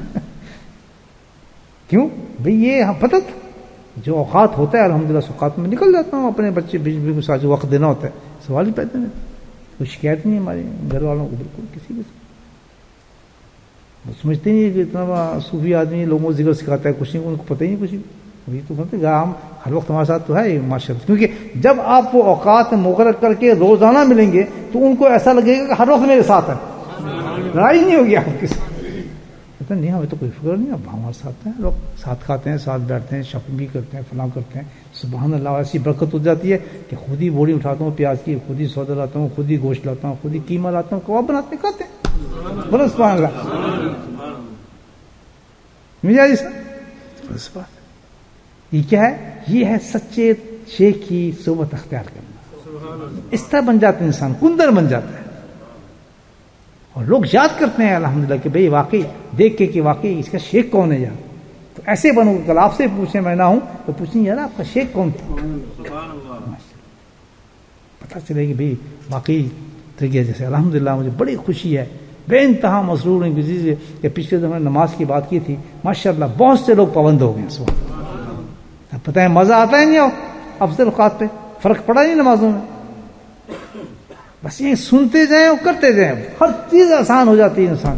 کیوں بھئی؟ یہ پتہ تھا جو اوقات ہوتا ہے الحمدللہ اس اوقات میں نکل جاتا ہوں. اپنے بچے بھی ساتھ جو وقت دینا ہوتا ہے، سوال ہی پیدا نہیں. کوئی شکایت نہیں ہے ہمارے گھر والوں کو، بالکل کسی کے. وہ سمجھتے نہیں کہ اتنا صوفی آدمی لوگوں کو ذکر سکھاتا ہے، کچھ نہیں، ان کو پتہ ہی نہیں کچھ بھی. وہی تو بولتے ہم ہر وقت ہمارے ساتھ تو ہے ماشاء اللہ. کیونکہ جب آپ وہ اوقات مقرر کر کے روزانہ ملیں گے تو ان کو ایسا لگے گا کہ ہر وقت میرے ساتھ ہے، لڑائی نہیں ہوگی آپ کے ساتھ. نہیں ہمیں تو کوئی فکر نہیں، اب ہمارے ساتھ ہیں، لوگ ساتھ کھاتے ہیں، ساتھ بیٹھتے ہیں، شپ بھی کرتے ہیں، فلاں کرتے ہیں. سبحان اللہ. ایسی برکت ہو جاتی ہے کہ خود ہی بوری اٹھاتا ہوں پیاز کی، خود ہی سودا لاتا ہوں، خود ہی گوشت لاتا ہوں، خود ہی قیمہ لاتا ہوں، کباب بناتے ہیں، کھاتے ہیں. بولو سبحان اللہ. مجھے یہ کیا ہے؟ یہ ہے سچے شیخ کی صحبت اختیار کرنا. اس طرح بن جاتا ہے انسان، کندر بن جاتا ہے. اور لوگ یاد کرتے ہیں الحمدللہ کہ بھئی واقعی دیکھ کے کہ واقعی اس کا شیخ کون ہے یار. تو ایسے بنو، کل آپ سے پوچھیں میں نہ ہوں تو پوچھیں یار آپ کا شیخ کون تھا، پتہ چلے کہ بھئی واقعی طریقے جیسے. الحمدللہ مجھے بڑی خوشی ہے، بے انتہا مسرور ہیں کہ پچھلے دفعہ نماز کی بات کی تھی، ماشاءاللہ بہت سے لوگ پابند ہو گئے ہیں. سبحان اللہ. پتہ ہے مزہ آتا ہے نہیں ہو افضل اوقات پہ، فرق پڑا نہیں نمازوں میں. بس یہ سنتے جائیں اور کرتے جائیں، ہر چیز آسان ہو جاتی ہے انسان.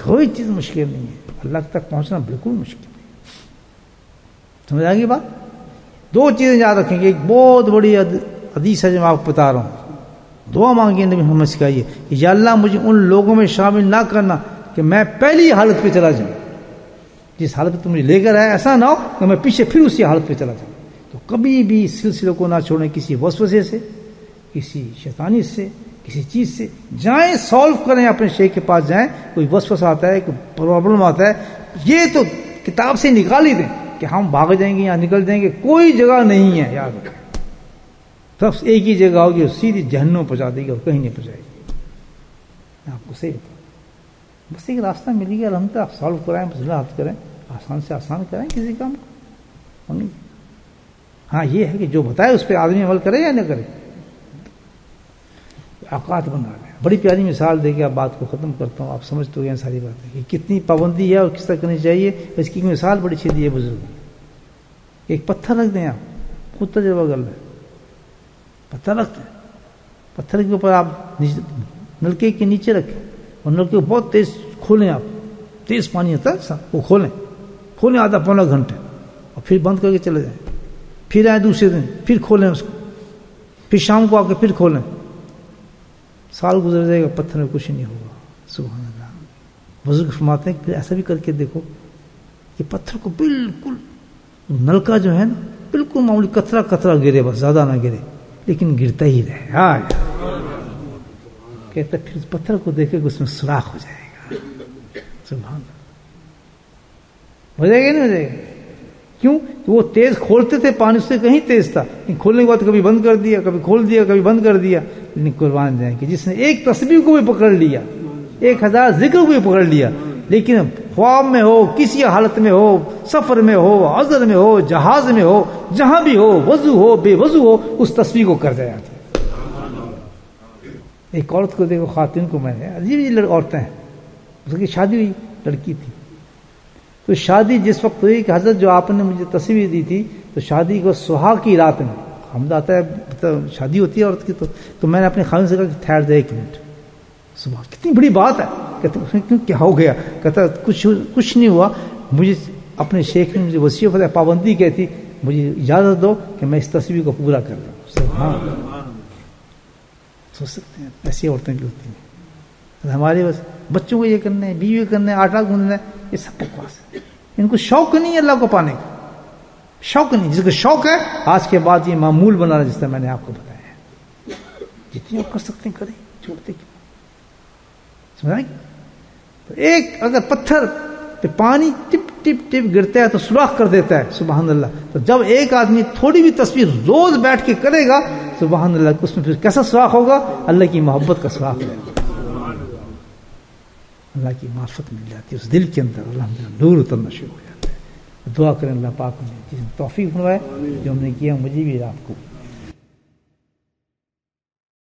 کوئی چیز مشکل نہیں ہے، اللہ تک پہنچنا بالکل مشکل نہیں. سمجھ آ گئی بات؟ دو چیزیں یاد رکھیں گے. ایک بہت بڑی حدیث ہے جو میں آپ کو بتا رہا ہوں. دعا مانگی نبی محمد سکھائیے کہ یا اللہ مجھے ان لوگوں میں شامل نہ کرنا کہ میں پہلی حالت پہ چلا جاؤں. جس حالت پہ تم مجھے لے کر آئے ایسا نہ ہو کہ میں پیچھے پھر اسی حالت پہ چلا جاؤں. تو کبھی بھی اس سلسلے کو نہ چھوڑیں، کسی وسوسے سے، کسی شیطانی سے، کسی چیز سے جائیں، سالو کریں، اپنے شیخ کے پاس جائیں. کوئی وسوسہ آتا ہے، کوئی پرابلم آتا ہے، یہ تو کتاب سے نکال ہی دیں کہ ہم بھاگ جائیں گے یا نکل جائیں گے. کوئی جگہ نہیں ہے یاد رکھیں. سب ایک ہی جگہ ہوگی، سیدھی جہنم پہنچا دے گی اور کہیں نہیں پہنچائے گی. میں آپ کو صحیح بتاؤں، بس ایک راستہ مل گیا الحمدللہ، آپ سالو کرائیں، مسئلہ حل کریں، آسان سے آسان کریں کسی کام کو. ہاں یہ ہے کہ جو بتائے اس پہ آدمی عمل کرے یا نہ کرے. اوقات بنا رہے ہیں. بڑی پیاری مثال دے کے آپ بات کو ختم کرتا ہوں. آپ سمجھ تو گئے ساری باتیں کہ کتنی پابندی ہے اور کس طرح کرنی چاہیے. اس کی مثال بڑی اچھی دی ہے بزرگوں. ایک پتھر رکھ دیں، آپ خود تجربہ کر لیں. پتھر رکھتے ہیں، پتھر کے اوپر آپ نلکے کے نیچے رکھیں اور نلکے کو بہت تیز کھولیں. آپ تیز پانی ہوتا ہے وہ کھولیں آدھا پونا گھنٹے اور پھر بند کر کے چلے جائیں. پھر آئے دوسرے دن، پھر کھولیں اس کو، پھر شام کو آ کے پھر کھولیں. سال گزر جائے گا، پتھر میں کچھ نہیں ہوگا. سبحان اللہ. بزرگ فرماتے ہیں کہ ایسا بھی کر کے دیکھو کہ پتھر کو بالکل نلکا جو ہے نا بالکل معمولی قطرہ قطرہ گرے، بس زیادہ نہ گرے، لیکن گرتا ہی رہے. کہتا پھر پتھر کو دیکھے کہ اس میں سوراخ ہو جائے گا. سبحان اللہ. ہو جائے گا نہیں ہو جائے گا؟ کیوں کہ وہ تیز کھولتے تھے، پانی سے کہیں تیز تھا، لیکن کھولنے کے بعد کبھی بند کر دیا، کبھی کھول دیا، کبھی بند کر دیا. لیکن قربان جائیں کہ جس نے ایک تسبیح کو بھی پکڑ لیا، 1000 ذکر کو بھی پکڑ لیا، لیکن خواب میں ہو، کسی حالت میں ہو، سفر میں ہو، عذر میں ہو، جہاز میں ہو، جہاں بھی ہو، وضو ہو بے وضو ہو، اس تسبیح کو کر جایا تھا. ایک عورت کو دیکھو، خواتین کو، میں نے عجیب عورتیں ہیں، اس کی شادی ہوئی، لڑکی تھی. تو شادی جس وقت ہوئی کہ حضرت جو آپ نے مجھے تصویر دی تھی، تو شادی کو سہاگ کی رات میں ہم آتا ہے، شادی ہوتی ہے عورت کی، تو میں نے اپنے خاوند سے کہا کہ ٹھہر دے 1 منٹ. صبح کتنی بڑی بات ہے. کہتے کیوں، کیا ہو گیا؟ کہتا کچھ نہیں ہوا، مجھے اپنے شیخ نے مجھے وصیت پابندی کہتی، مجھے اجازت دو کہ میں اس تصویر کو پورا کر دوں. سبحان اللہ. سوچ سکتے ہیں ایسی عورتیں بھی ہوتی ہیں. ہمارے بس بچوں کو یہ کرنا ہے، بیوی کو کرنا ہے، آٹا گوندنا ہے، یہ سب بکواس ہے. ان کو شوق نہیں ہے اللہ کو پانے کا، شوق نہیں. جس کو شوق ہے آج کے بعد یہ معمول بنا رہا، جس طرح میں نے آپ کو بتایا ہے. جتنی آپ کر سکتے ہیں کریں، چھوڑتے کیوں؟ سمجھائیں گے؟ تو ایک اگر پتھر پہ پانی ٹپ ٹپ ٹپ گرتا ہے تو سوراخ کر دیتا ہے. سبحان اللہ. تو جب ایک آدمی تھوڑی بھی تصویر روز بیٹھ کے کرے گا، سبحان اللہ، اس میں پھر کیسا سوراخ ہوگا؟ اللہ کی محبت کا سوراخ ہے. اللہ کی معرفت مل جاتی ہے اس دل کے اندر، الحمدللہ نور اترنا شروع ہو جاتا ہے. دعا کریں اللہ پاک نے توفیق بنوائے جو ہم نے کیا، مجھے بھی آپ کو